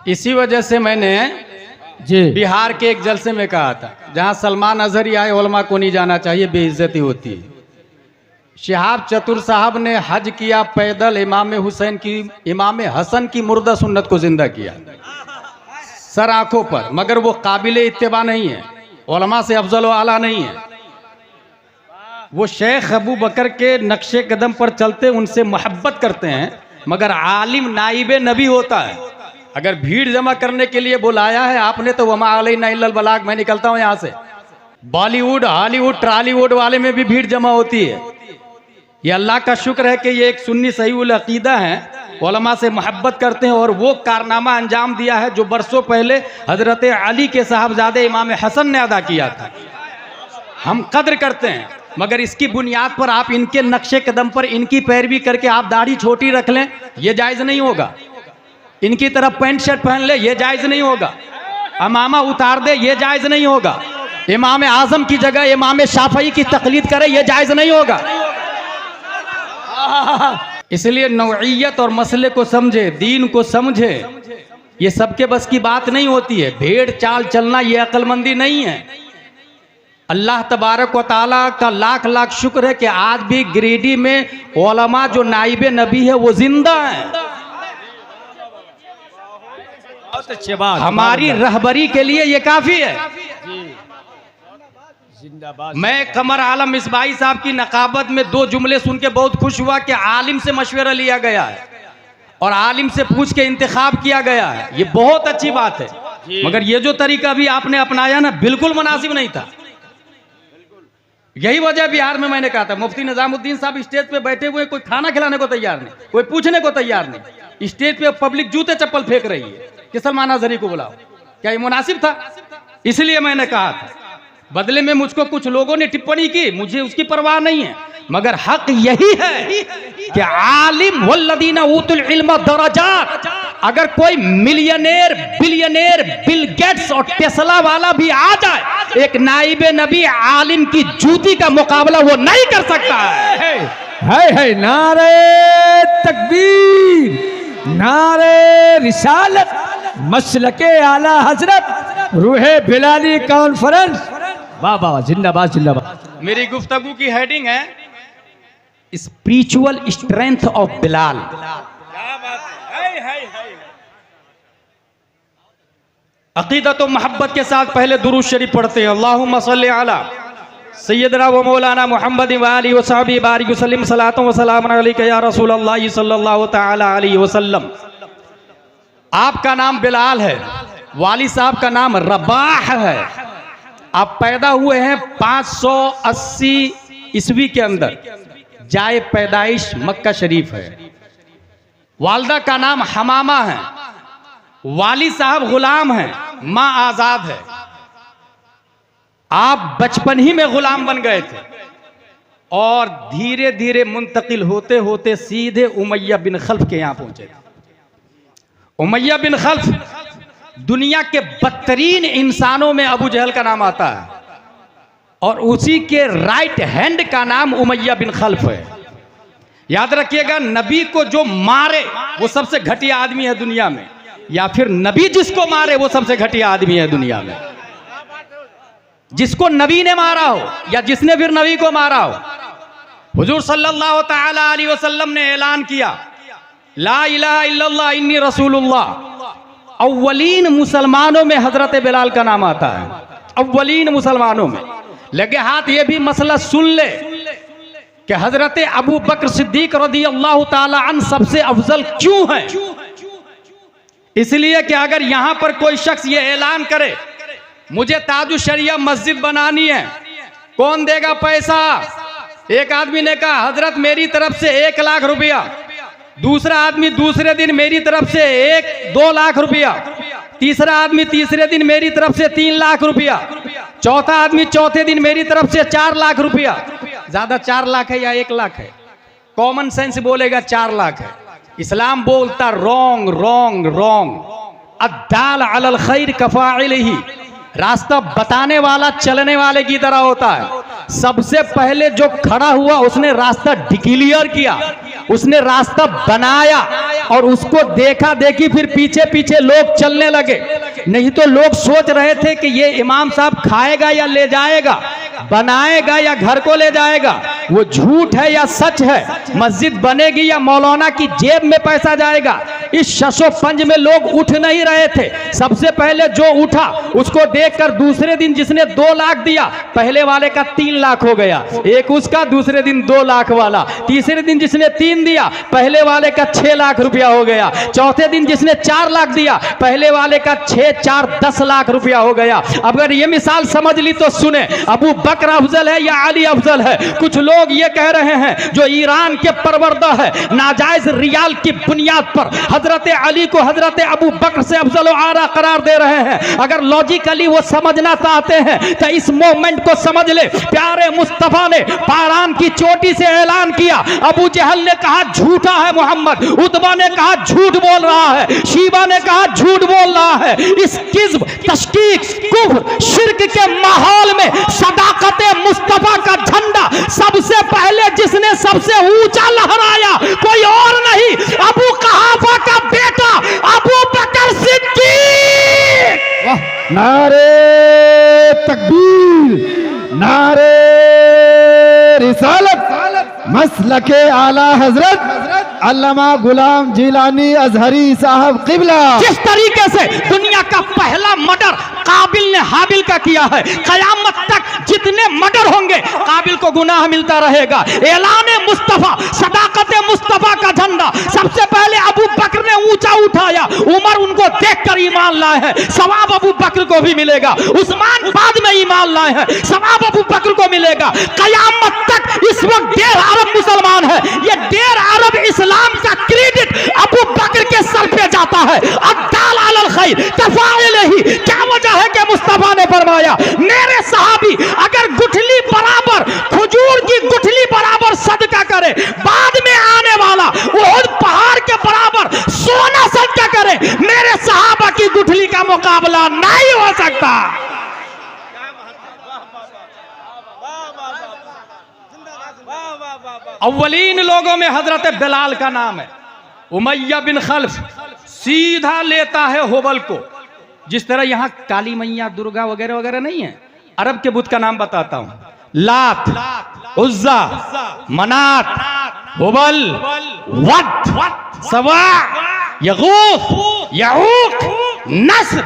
इसी वजह से मैंने जी बिहार के एक जलसे में कहा था, जहां सलमान अजहरी आए उलमा को नहीं जाना चाहिए, बेइज्जती होती है। शिहाब चतुर साहब ने हज किया पैदल, इमाम हसन की मुर्दा सुन्नत को जिंदा किया सर आंखों पर, मगर वो काबिल इत्तिबा नहीं है, उलमा से अफजल व आला नहीं है। वो शेख अबू बकर के नक्शे कदम पर चलते, उनसे मोहब्बत करते हैं, मगर आलिम नाइबे नबी होता है। अगर भीड़ जमा करने के लिए बुलाया है आपने तो वमा अलैना इल्लल बलाग, मैं निकलता हूं यहां से। बॉलीवुड हॉलीवुड ट्रॉलीवुड वाले में भी भीड़ जमा होती है। ये अल्लाह का शुक्र है कि ये एक सुन्नी सही उल अकीदा है, उलमा से मोहब्बत करते हैं, और वो कारनामा अंजाम दिया है जो बरसों पहले हजरत अली के साहबजादे इमाम हसन ने अदा किया था। हम कद्र करते हैं, मगर इसकी बुनियाद पर आप इनके नक्शे कदम पर इनकी पैरवी करके आप दाढ़ी छोटी रख लें, ये जायज़ नहीं होगा। इनकी तरफ पैंट शर्ट पहन ले, ये जायज़ नहीं होगा। अमामा उतार दे, ये जायज़ नहीं होगा। इमाम आजम की जगह इमाम शाफई की तकलीद करे, ये जायज़ नहीं होगा। इसलिए नौइयत और मसले को समझे, दीन को समझे, ये सबके बस की बात नहीं होती है। भेड़ चाल चलना ये अक्लमंदी नहीं है। अल्लाह तबारक व तआला का लाख लाख शुक्र है कि आज भी गिरिडीह में उलमा जो नाइबे नबी है वो जिंदा है। बहुत अच्छी बात, हमारी रहबरी के लिए ये काफी है। जिंदाबाद। मैं कमर आलम मिसबाही साहब की नकाबत में 2 जुमले सुन के बहुत खुश हुआ कि आलिम से मशवरा लिया गया है और आलिम से पूछ के इंतखाब किया गया है, ये बहुत अच्छी बात है। मगर ये जो तरीका भी आपने अपनाया ना, बिल्कुल मुनासिब नहीं था। यही वजह बिहार में मैंने कहा था, मुफ्ती निजामुद्दीन साहब स्टेज पे बैठे हुए, कोई खाना खिलाने को तैयार नहीं, कोई पूछने को तैयार नहीं। स्टेज पे पब्लिक जूते चप्पल फेंक रही है कि सलमान अजहरी को बुलाओ। क्या ये मुनासिब था? इसलिए मैंने कहा था। बदले में मुझको कुछ लोगों ने टिप्पणी की, मुझे उसकी परवाह नहीं है, मगर हक यही है कि आलिम वल्लदीना ऊतुल इल्म दरजात। अगर कोई मिलियनेर बिलियनेर बिल गेट्स और टेस्ला वाला भी आ जाए, एक नाइबे नबी आलिम की जूती का मुकाबला वो नहीं कर सकता है। नारे तकबीर, नारे रिसालत, मसलके आला हजरत, रूहे बिलाली कॉन्फ्रेंस। वाह वाह, जिंदाबाद जिंदाबाद। मेरी गुफ्तगू की हेडिंग है स्पिरिचुअल स्ट्रेंथ ऑफ बिलाल। अकीदत और मोहब्बत के साथ पहले दुरूद शरीफ पढ़ते हैं। अल्लाहुम्मा सल्ली अला सय्यदना व मौलाना मुहम्मद व आलिहि व सहबिहि बारिक वसल्लम सलातु व सलाम अलैका या रसूलल्लाह सल्लल्लाहु तआला अलैहि वसल्लम। आपका नाम बिलाल है, वाली साहब का नाम रबाह है। आप पैदा हुए हैं 580 ईस्वी के अंदर, जाए पैदाइश मक्का शरीफ है। वालदा का नाम हमामा है। वाली साहब गुलाम हैं, माँ आजाद है। आप बचपन ही में गुलाम बन गए थे और धीरे धीरे मुंतकिल होते होते सीधे उमैया बिन खल्फ के यहां पहुंचे थे। उमैया बिन खल्फ दुनिया के बदतरीन इंसानों में अबू जहल का नाम आता है, और उसी के राइट हैंड का नाम उमैया बिन खल्फ है। याद रखिएगा, नबी को जो मारे वो सबसे घटिया आदमी है दुनिया में, या फिर नबी जिसको मारे वो सबसे घटिया आदमी है दुनिया में। जिसको नबी ने मारा हो या जिसने फिर नबी को मारा हो। हुजूर सल्लल्लाहु तआला अलैहि वसल्लम ने ऐलान किया, ला इलाहा इल्लल्लाह इन्नी रसूलुल्लाह। अव्वलीन मुसलमानों में हजरत बिलाल का नाम आता है, अव्वलीन मुसलमानों में। लगे हाथ ये भी मसला सुन ले कि हजरत अबू बकर सिद्दीक रज़ियल्लाहु ताला अन्हु सबसे अफजल क्यों है। इसलिए कि अगर यहां पर कोई शख्स ये ऐलान करे मुझे ताजु शरिया मस्जिद बनानी है, कौन देगा पैसा? एक आदमी ने कहा हजरत मेरी तरफ से 1 लाख रुपया, दूसरा आदमी दूसरे दिन मेरी तरफ से 1-2 लाख रुपया, तीसरा आदमी तीसरे दिन मेरी तरफ से 3 लाख रुपया, चौथा आदमी चौथे दिन मेरी तरफ से 4 लाख रुपया। ज्यादा 4 लाख है या 1 लाख है? कॉमन सेंस बोलेगा 4 लाख है। इस्लाम बोलता रॉन्ग रॉन्ग रॉन्ग। अद्दाल अलल खैर कफाइलिही, रास्ता बताने वाला चलने वाले की तरह होता है। सबसे पहले जो खड़ा हुआ उसने रास्ता डिक्लेयर किया, उसने रास्ता बनाया और उसको देखा देखी फिर पीछे पीछे लोग चलने लगे। नहीं तो लोग सोच रहे थे कि ये इमाम साहब खाएगा या ले जाएगा, बनाएगा या घर को ले जाएगा, वो झूठ है या सच है, मस्जिद बनेगी या मौलाना की जेब में पैसा जाएगा। इस शशो पंज में लोग उठ नहीं रहे थे। सबसे पहले जो उठा उसको देखकर दूसरे दिन जिसने 2 लाख दिया, पहले वाले का 3 लाख हो गया, एक उसका, दूसरे दिन 2 लाख वाला, तीसरे दिन जिसने 3 दिया पहले वाले का 6 लाख रुपया हो गया, चौथे दिन जिसने 4 लाख दिया पहले वाले का 6 4 10 लाख रुपया हो गया। अगर ये मिसाल समझ ली तो सुने, अबू बकर अफजल है या अली अफजल है? कुछ लोग ये कह रहे हैं जो ईरान के परवरदा है, नाजायज रियाल की बुनियाद पर हजरत अली को हजरत अबू बकर से अफजल आला करार दे रहे हैं। अगर लॉजिकली वो समझना चाहते हैं तो इस मोमेंट को समझ ले। प्यारे मुस्तफा ने पारान की चोटी से ऐलान किया, अबू जहल ने कहा झूठा है मोहम्मद, उतबा ने कहा झूठ बोल रहा है, शीबा ने कहा झूठ बोल रहा है। इस किज़्ब, तशकीक, कुफ्र, शिर्क के माहौल में सदाकत मुस्तफा का झंडा सबसे पहले जिसने सबसे ऊंचा लहराया कोई और नहीं, अबू कहाफा का बेटा अबू बकर सिद्दीक। नारे तकबीर, नारे रिसालत, मसलके आला हजरत अल्लामा गुलाम जिलानी अजहरी साहब किबला। जिस तरीके से दुनिया का पहला मर्डर काबिल ने हाबिल का किया है, कयामत तक जितने मर्डर होंगे काबिल को गुनाह मिलता रहेगा। ऐलाने मुस्तफा, सदाकत मुस्तफा का झंडा सबसे पहले अबू बकर ने ऊंचा उठाया, उमर उनको देखकर ईमान लाए हैं, सवाब अबू बकर को भी मिलेगा। उस्मान बाद में ईमान लाए हैं, सवाब अबू बकर को मिलेगा। कयामत तक इस वक्त 1.5 अरब मुसलमान है, ये 1.5 अरब इस्लाम का क्रेडिट अबू बकर के सर पे जाता है। अद्दाल अलल खैर तफाइलही, क्या वजह है कि मुस्तफा ने फरमाया मेरे सहाबी अगर गुठली बराबर, खजूर की गुठली बराबर सदका करे, बाद में आने वाला उहुद पहाड़ के बराबर सोना सदका करे, मेरे सहाबा की गुठली का मुकाबला नहीं हो सकता। अव्वलीन लोगों में हजरत बिलाल का नाम है। उमैया बिन खल्फ सीधा लेता है होबल को। जिस तरह यहां काली मैया, दुर्गा वगैरह वगैरह नहीं है, अरब के बुत का नाम बताता हूं, लात, उज्जा, मनात, होबल, वत, सवा, यगूस, यऊक, नस्र,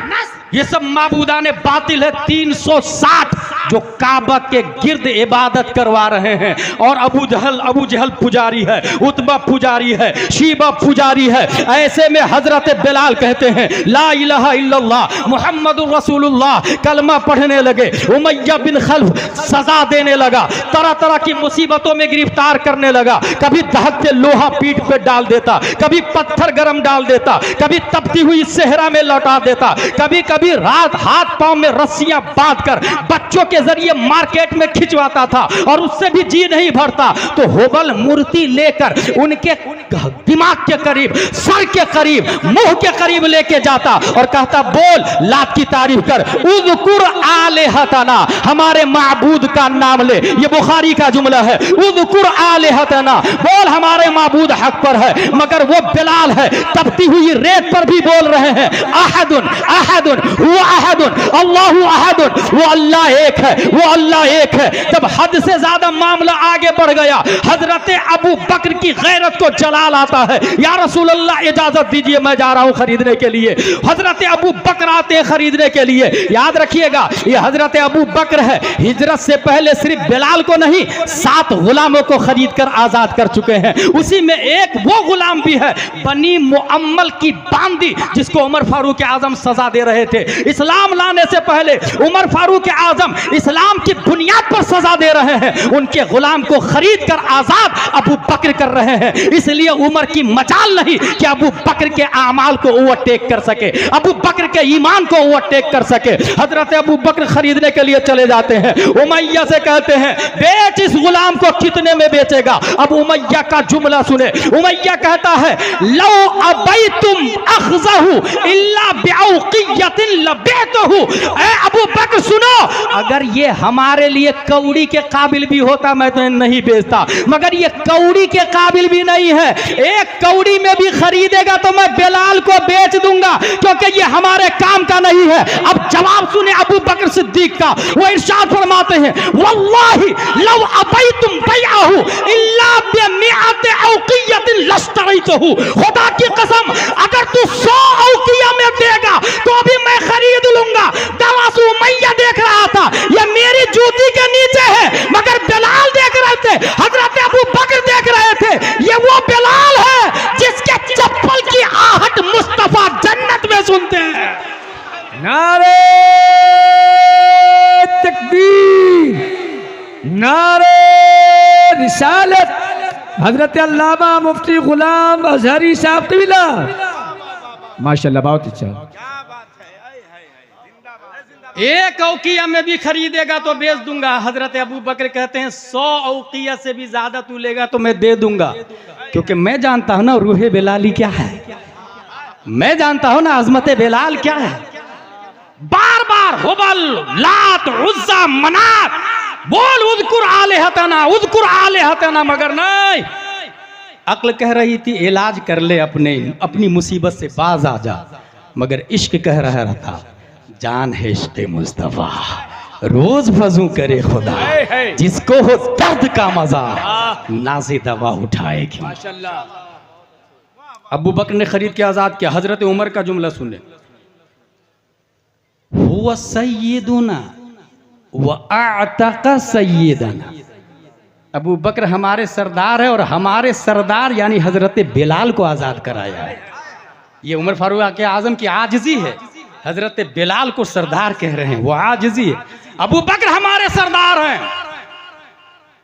ये सब माबूदान बातिल है 360 जो काबा के गिर्द इबादत करवा रहे हैं। और अबू जहल पुजारी है, उतबा पुजारी है, शीबा पुजारी है। ऐसे में हजरत बिलाल कहते हैं ला इलाहा इल्लल्लाह मुहम्मदुर रसूलुल्लाह, कलमा पढ़ने लगे। उमैया बिन खल्फ सजा देने लगा, तरह तरह की मुसीबतों में गिरफ्तार करने लगा। कभी दहकते लोहा पीठ पे डाल देता, कभी पत्थर गरम डाल देता, कभी तपती हुई सेहरा में लौटा देता, कभी कभी रात हाथ पांव में रस्सियां बांधकर बच्चों के जरिए मार्केट में खिंचवाता था। और उससे भी जी नहीं भरता तो होबल मूर्ति लेकर उनके दिमाग के करीब, सर के करीब, मुंह के करीब लेके जाता और कहता बोल लात की तारीफ कर, उज़कुर आलिहतना, हमारे माबूद का नाम ले। ये बुखारी का जुमला है, उज़कुर आलिहतना, बोल हमारे माबूद हक पर है। मगर वो बिलाल है तपती हुई रेत पर भी बोल रहे हैं अहदुन अहदुन हुवा अहदुन अल्लाहु अहदुन, वो अल्लाह एक है, वो अल्लाह एक है। जब हद से ज्यादा मामला आगे बढ़ गया, हजरत अबू बकर की गैरत को जलाल आता है, या रसूल अल्लाह इजाजत दीजिए मैं जा रहा हूं खरीदने के लिए। हजरत अबू बकर आते हैं खरीदने के लिए। याद रखिएगा ये हजरत अबू बकर है, हिजरत से पहले सिर्फ बिलाल को नहीं 7 गुलामों को खरीद कर आजाद कर चुके हैं। उसी में एक वो गुलाम भी है बनी मुअम्मल की बांदी, जिसको उमर फारूक आजम सजा दे रहे थे। इस्लाम लाने से पहले उमर फारूक आजम इस्लाम की बुनियाद पर सजा दे रहे हैं, उनके गुलाम को खरीद कर आजाद अबू बकर कर रहे हैं। इसलिए उमर की मजाल नहीं कि अबू बकर के आमाल को ओवरटेक कर सके, अबू बकर के ईमान को ओवरटेक कर सके। हजरत अबू बकर खरीदने के लिए चले जाते हैं। उमैया से कहते हैं बेच इस गुलाम को, कितने में बेचेगा? अब उमैया का जुमला सुने। उमैया कहता है लो अबैतुम अखज़हु इल्ला बिऔक़िय्यतिन औकियतिन लबैतहु, ऐ अबू बकर सुनो, अगर ये हमारे लिए कौड़ी के काबिल भी होता मैं तो नहीं बेचता, मगर ये कौड़ी के काबिल भी नहीं है, एक कौड़ी में भी खरीदेगा तो मैं बिलाल को बेच दूंगा, क्योंकि ये हमारे काम का नहीं है। अब जवाब सुने अबू बकर सिद्दीक का, वो इरशाद फरमाते हैं, वल्लाहि लव अबैतुम बैअहु इल्ला बिमिअति औकियतिन लश्तरैतहु, खुदा की कसम अगर तू 100 औकिया में देगा तो भी मैं खरीद लूंगा। दवासु मैया देख रहा था, ये मेरी जूती के नीचे है, मगर बिलाल देख रहे थे, हजरत अबू बकर देख रहे थे, ये वो बिलाल है जिसके चप्पल की आहट मुस्तफा जन्नत में सुनते हैं। नारे तकबीर, नारे रिसालत, हजरत अल्लामा मुफ्ती गुलाम अजहरी साहब कबीला, माशाल्लाह बहुत अच्छा। एक औकिया में भी खरीदेगा तो बेच दूंगा। हजरत अबू बकर कहते हैं 100 औकिया से भी ज्यादा तू लेगा तो मैं दे दूंगा, क्योंकि मैं जानता हूं ना रूहे बिलाली क्या है, मैं जानता हूं ना अजमत बिलाल क्या है। बार बार हुबल लात उज्जा मनात बोल उज़कुर आलिहतना, उज़कुर आलिहतना, मगर नहीं, अक्ल कह रही थी इलाज कर ले अपनी मुसीबत से बाज आ जा, मगर इश्क कह रहा था जान है इश्क़ मुस्तफा, रोज वज़ू करे खुदा, जिसको हो दर्द का मजा नाज़े दवा उठाएगी। अबू बकर ने खरीद के आजाद किया। हजरत उमर का जुमला सुने, हुवा सय्यदुना व अअतक़ सय्यदना, अबू बकर हमारे सरदार है और हमारे सरदार यानी हजरत बिलाल को आजाद कराया है। ये उमर फारूक आजम की आजिज़ी है, हजरत बिलाल को सरदार कह रहे हैं, वो आजिज़ी है। अबू बकर हमारे सरदार हैं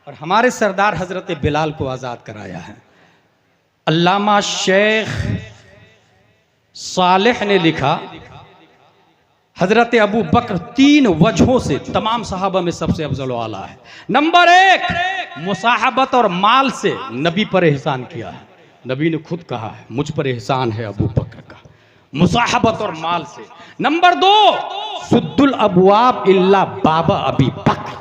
और हमारे सरदार हजरत बिलाल को आजाद कराया है। अल्लामा शेख सालेह ने लिखा, हजरत अबू बकर 3 वजहों से तमाम सहाबा में सबसे अफजल आला है। नंबर 1, मुसाहबत और माल से नबी पर एहसान किया है। नबी ने खुद कहा है मुझ पर एहसान है अबू बकर का, मुसाहबत और माल से। नंबर 2, सुद्दुल अबवाब इल्ला बाबा अबी बकर,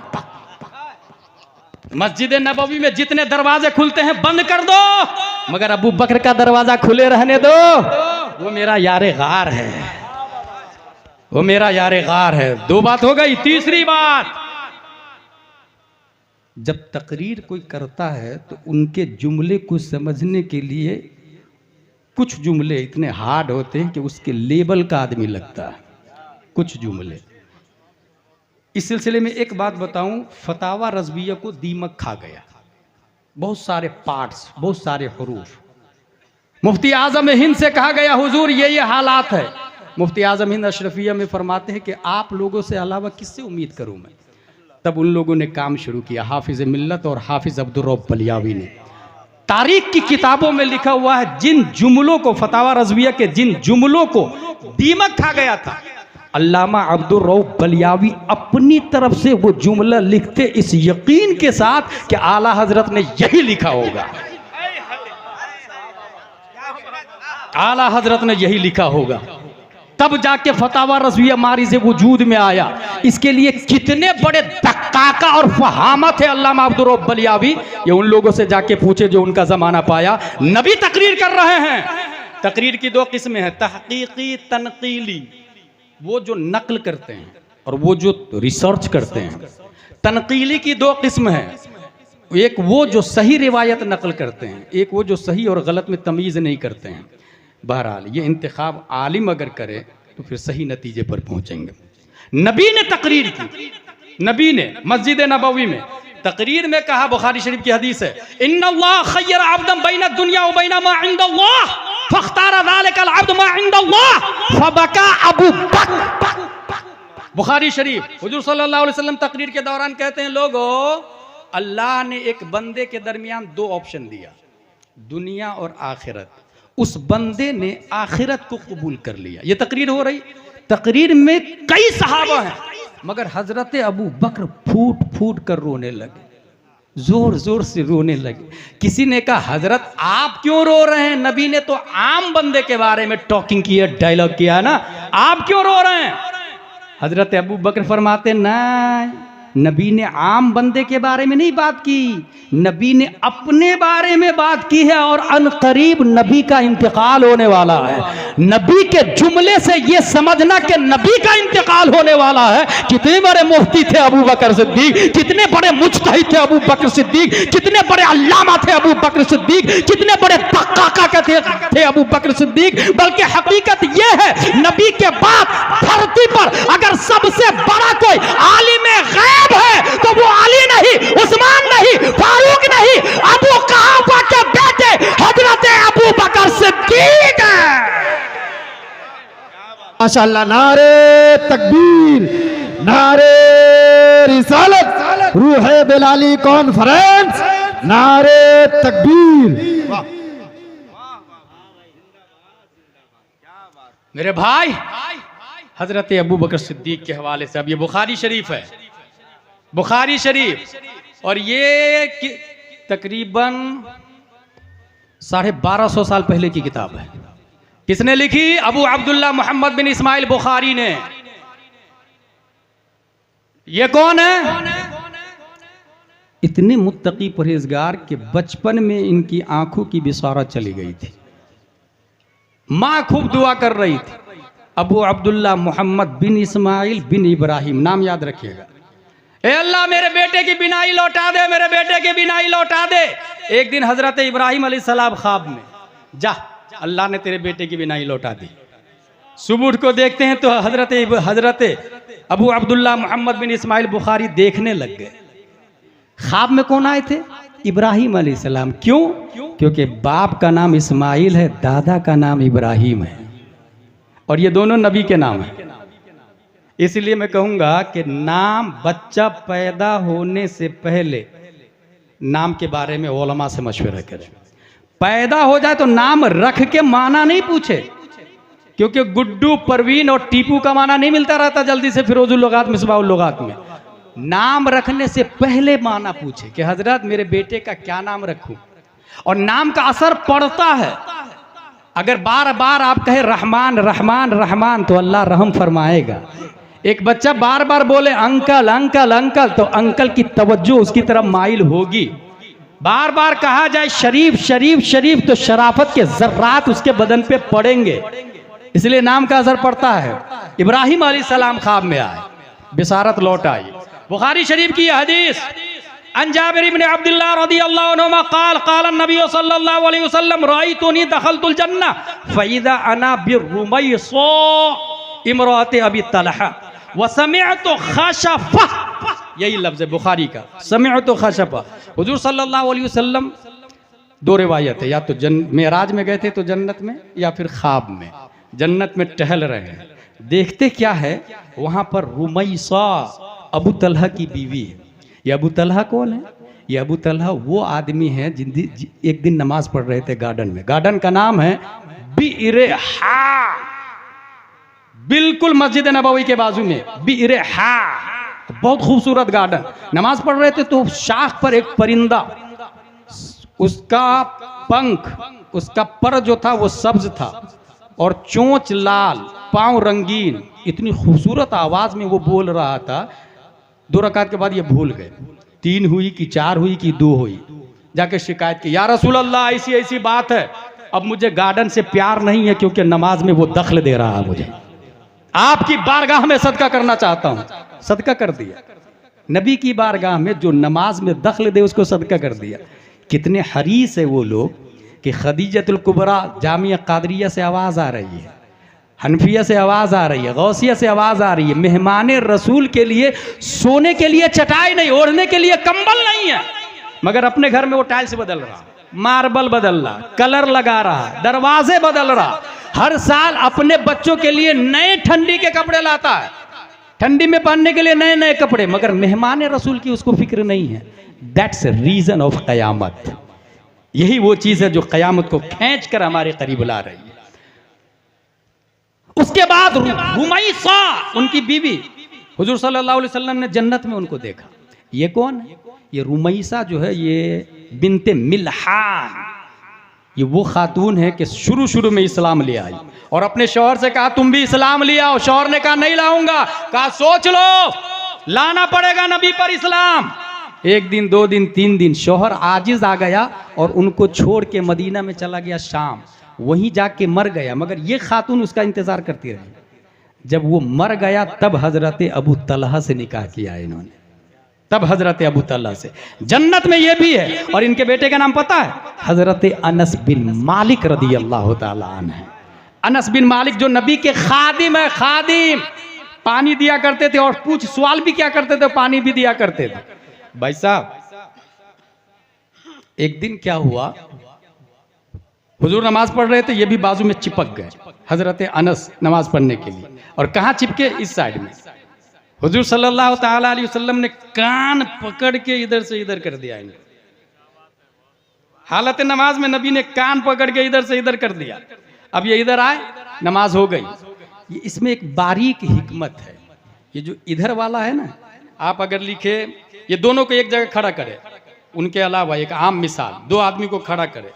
मस्जिद नबवी में जितने दरवाजे खुलते हैं बंद कर दो, मगर अबू बकर का दरवाजा खुले रहने दो, वो मेरा यारे गार है, वो मेरा यारे गार है। 2 बात हो गई। तीसरी बात, जब तकरीर कोई करता है तो उनके जुमले को समझने के लिए कुछ जुमले इतने हार्ड होते हैं कि उसके लेवल का आदमी लगता है, कुछ जुमले। इस सिलसिले में एक बात बताऊं, फतावा रज़विया को दीमक खा गया, बहुत सारे पार्ट्स, बहुत सारे हुरूफ। मुफ्ती आज़म हिंद से कहा गया हुजूर ये हालात है। मुफ्ती आज़म हिंद अशरफिया में फरमाते हैं कि आप लोगों से अलावा किससे उम्मीद करूं मैं। तब उन लोगों ने काम शुरू किया, हाफिज मिल्लत और हाफिज अब्दुर रऊफ बलियावी ने। तारीख की किताबों में लिखा हुआ है, जिन जुमलों को फतावा रज़विया के जिन जुमलों को दीमक खा गया था, अल्लामा अब्दुर रऊफ बलियावी अपनी तरफ से वो जुमला लिखते इस यकीन के साथ कि आला हजरत ने यही लिखा होगा, आला हजरत ने यही लिखा होगा, तब जाके फतावा रज़विया मारी से वजूद में आया। इसके लिए कितने बड़े दक्काका और फहामत है अल्लामा अब्दुर रऊफ बलियावी, ये उन लोगों से जाके पूछे जो उनका जमाना पाया। नबी तकरीर कर रहे हैं। तकरीर की 2 किस्में हैं, तहकीकी, तनकीली, वो जो नकल करते हैं और वो जो रिसर्च करते हैं। तनकीली की 2 किस्म है, एक वो जो सही रिवायत नकल करते हैं, एक वो जो सही और गलत में तमीज़ नहीं करते हैं। बहरहाल ये इंतखाब आलिम अगर करे तो फिर सही नतीजे पर पहुंचेंगे। नबी ने तकरीर की, नबी ने मस्जिद नबवी में तकरीर में कहा, बुखारी शरीफ की हदीस है, इन्नल्लाह खय्यर अब्दन बैन दुनिया व बैन मा इंदल्लाह फख्तार ज़ालिकल अब्द मा इंदल्लाह फबका अबू बकर। बुखारी शरीफ हुजूर सल्लल्लाहु अलैहि वसल्लम तकरीर के दौरान कहते हैं, लोगों अल्लाह ने एक बंदे के दरमियान 2 ऑप्शन दिया, दुनिया और आखिरत। उस बंदे ने आखिरत को कबूल कर लिया। ये तकरीर हो रही, तकरीर में कई सहाबा हैं, मगर हजरत अबू बकर फूट फूट कर रोने लगे। जोर जोर से रोने लगे। किसी ने कहा हजरत आप क्यों रो रहे हैं, नबी ने तो आम बंदे के बारे में टॉकिंग किया, डायलॉग किया ना, आप क्यों रो रहे हैं? हजरत अबू बकर फरमाते ना, नबी ने आम बंदे के बारे में नहीं बात की, नबी ने अपने बारे में बात की है और अनकरीब नबी का इंतकाल होने वाला है। नबी के जुमले से ये समझना कि नबी का इंतकाल होने वाला है। कितने बड़े मुफ्ती थे अबू बकर सिद्दीक, कितने बड़े मुज्तहिद थे अबू बकर सिद्दीक, कितने बड़े अल्लामा थे अबू बकर सिद्दीक, कितने बड़े तहक़ीक़ थे अबू बकर सिद्दीक। बल्कि हकीकत ये है, नबी के बाद धरती पर अगर सबसे बड़ा कोई आलिम गैब है तो वो अली नहीं, उस्मान नहीं, फारूक नहीं, अबू कुहाफा के बेटे हजरत अबू बकर सिद्दीक है। माशाअल्लाह, नारे तकबीर, नारे रिसालत, रूहे बिलाली कॉन्फ्रेंस, नारे तकबीर। मेरे भाई, हजरत अबू बकर सिद्दीक के हवाले से अब ये बुखारी शरीफ है, बुखारी शरीफ, और ये तकरीबन 1250 साल पहले की किताब है। किसने लिखी? अबू अब्दुल्ला मोहम्मद बिन इस्माइल बुखारी ने। ये कौन है? इतने मुत्तकी परहेजगार के बचपन में इनकी आंखों की बिसारत चली गई थी, मां खूब दुआ कर रही थी। अबू अब्दुल्ला मोहम्मद बिन इस्माइल बिन इब्राहिम, नाम याद रखिएगा। ए अल्लाह मेरे बेटे की बिनाई लौटा दे, मेरे बेटे की बिनाई लौटा दे। एक दिन हजरत इब्राहिम अलैहिस्सलाम ख्वाब में, जा अल्लाह ने तेरे बेटे की बिनाई लौटा दी। सुबह उठ को देखते हैं तो हजरत अबू अब्दुल्ला मोहम्मद बिन इस्माइल बुखारी देखने लग गए। ख्वाब में कौन आए थे? इब्राहिम अलैहिस्सलाम। क्यों? क्योंकि बाप का नाम इस्माइल है, दादा का नाम इब्राहिम है, और ये दोनों नबी के नाम है। इसलिए मैं कहूंगा कि नाम बच्चा पैदा होने से पहले नाम के बारे में उलमा से मशवरा करें। पैदा हो जाए तो नाम रख के माना नहीं पूछे, क्योंकि गुड्डू, परवीन और टीपू का माना नहीं मिलता रहता जल्दी से फिरोजुल लुगात, मिसबाहुल लुगात में। नाम रखने से पहले माना पूछे कि हजरत मेरे बेटे का क्या नाम रखूं। और नाम का असर पड़ता है। अगर बार बार आप कहे रहमान रहमान रहमान तो अल्लाह रहम फरमाएगा। एक बच्चा बार बार बोले अंकल अंकल अंकल तो अंकल की तवज्जो उसकी तरफ माइल होगी। बार बार कहा जाए शरीफ शरीफ शरीफ तो शराफत के जर्रात उसके बदन पे पड़ेंगे। इसलिए नाम का असर पड़ता है। इब्राहिम अलैहिस्सलाम ख्वाब में आए, बिसारत लौट आई। बुखारी शरीफ की हदीस, अन जाबिर इब्न अब्दुल्लाह रज़ियल्लाहु अन्हुमा क़ाल क़ाल नबी सल्लल्लाहु अलैहि वसल्लम रअयतुनी दखलतुल जन्नह फ़इज़ा अना बिरुमैसा इमरात अबी तलहा व समिअतु खशफ़ा। यही लफ्ज़ है बुखारी का, समिअतु खशफ़ा। हुजूर सल्लल्लाहु अलैहि वसल्लम, दो रिवायत है, या तो मेराज में गए थे तो जन्नत में, या फिर ख्वाब में जन्नत में टहल रहे हैं। देखते क्या है, वहां पर रुमैसा अबू तलहा की बीवी है। ये अबू तलहा कौन है? ये अबू तलहा वो आदमी है एक दिन नमाज पढ़ रहे थे गार्डन में। गार्डन का नाम है बिरहा, बिल्कुल मस्जिद नबवी के बाजू में बिरहा, बहुत खूबसूरत गार्डन। नमाज पढ़ रहे थे तो शाख पर एक परिंदा, उसका पंख, उसका पर जो था वो सब्ज था और चोंच लाल, पांव रंगीन, इतनी खूबसूरत आवाज में वो बोल रहा था। 2 रकात के बाद ये भूल गए, 3 हुई कि 4 हुई कि 2 हुई। जाके शिकायत की, या रसूल अल्लाह ऐसी ऐसी बात है, अब मुझे गार्डन से प्यार नहीं है क्योंकि नमाज में वो दखल दे रहा है, मुझे आपकी बारगाह में सदका करना चाहता हूं। सदका कर दिया। नबी की बारगाह में जो नमाज में दखल दे उसको सदका कर दिया। कितने हरीस है वो लोग कि खदीजतुल कुबरा जामिया कादरिया से आवाज आ रही है, हनफिया से आवाज आ रही है, गौसिया से आवाज आ रही है। मेहमान रसूल के लिए सोने के लिए चटाई नहीं, ओढ़ने के लिए कंबल नहीं है, मगर अपने घर में वो टाइल्स बदल रहा, मार्बल बदल रहा, कलर लगा रहा, दरवाजे बदल रहा। हर साल अपने बच्चों के लिए नए ठंडी के कपड़े लाता है, ठंडी में पहनने के लिए नए नए कपड़े, मगर मेहमान रसूल की उसको फिक्र नहीं है। दैट्स रीजन ऑफ कयामत। यही वो चीज है जो कयामत को खींच कर हमारे करीब ला रही है। उसके बाद रुमैसा उनकी बीवी, हुजूर सल्लल्लाहु अलैहि वसल्लम ने जन्नत में उनको देखा। ये कौन है? ये रुमैसा जो है ये बिनते मिल्हान, ये वो खातून है कि शुरू शुरू में इस्लाम ले आई और अपने शौहर से कहा तुम भी इस्लाम ले आओ। शौहर ने कहा नहीं लाऊंगा। कहा सोच लो, लाना पड़ेगा नबी पर इस्लाम। एक दिन, 2 दिन, 3 दिन, शौहर आजिज आ गया और उनको छोड़ के मदीना में चला गया शाम, वहीं जाके मर गया। मगर ये खातून उसका इंतजार करती रही। जब वो मर गया तब हजरत अबू तलहा से निकाह किया इन्होंने, तब हजरत अबू तलहा से। जन्नत में ये भी है। और इनके बेटे का नाम पता है? हजरत अनस बिन मालिक रदी अल्लाह तआला अन्हु है। अनस बिन मालिक जो नबी के खादिम है, खादिम, पानी दिया करते थे और पूछ सवाल भी क्या करते थे, पानी भी दिया करते थे। भाई साहब, एक दिन क्या हुआ, हुजूर नमाज पढ़ रहे थे, ये भी बाजू में चिपक गए हजरत अनस नमाज पढ़ने के लिए। और कहाँ चिपके? इस साइड में। हुजूर सल्लल्लाहु ताला अलैहि वसल्लम ने कान पकड़ के इधर से इधर कर दिया इनको। हालत नमाज में नबी ने कान पकड़ के इधर से इधर कर दिया। अब ये इधर आए, नमाज हो गई। ये इसमें एक बारीक हिकमत है। ये जो इधर वाला है ना, आप अगर लिखे ये दोनों को एक जगह खड़ा करे, उनके अलावा एक आम मिसाल, 2 आदमी को खड़ा करे,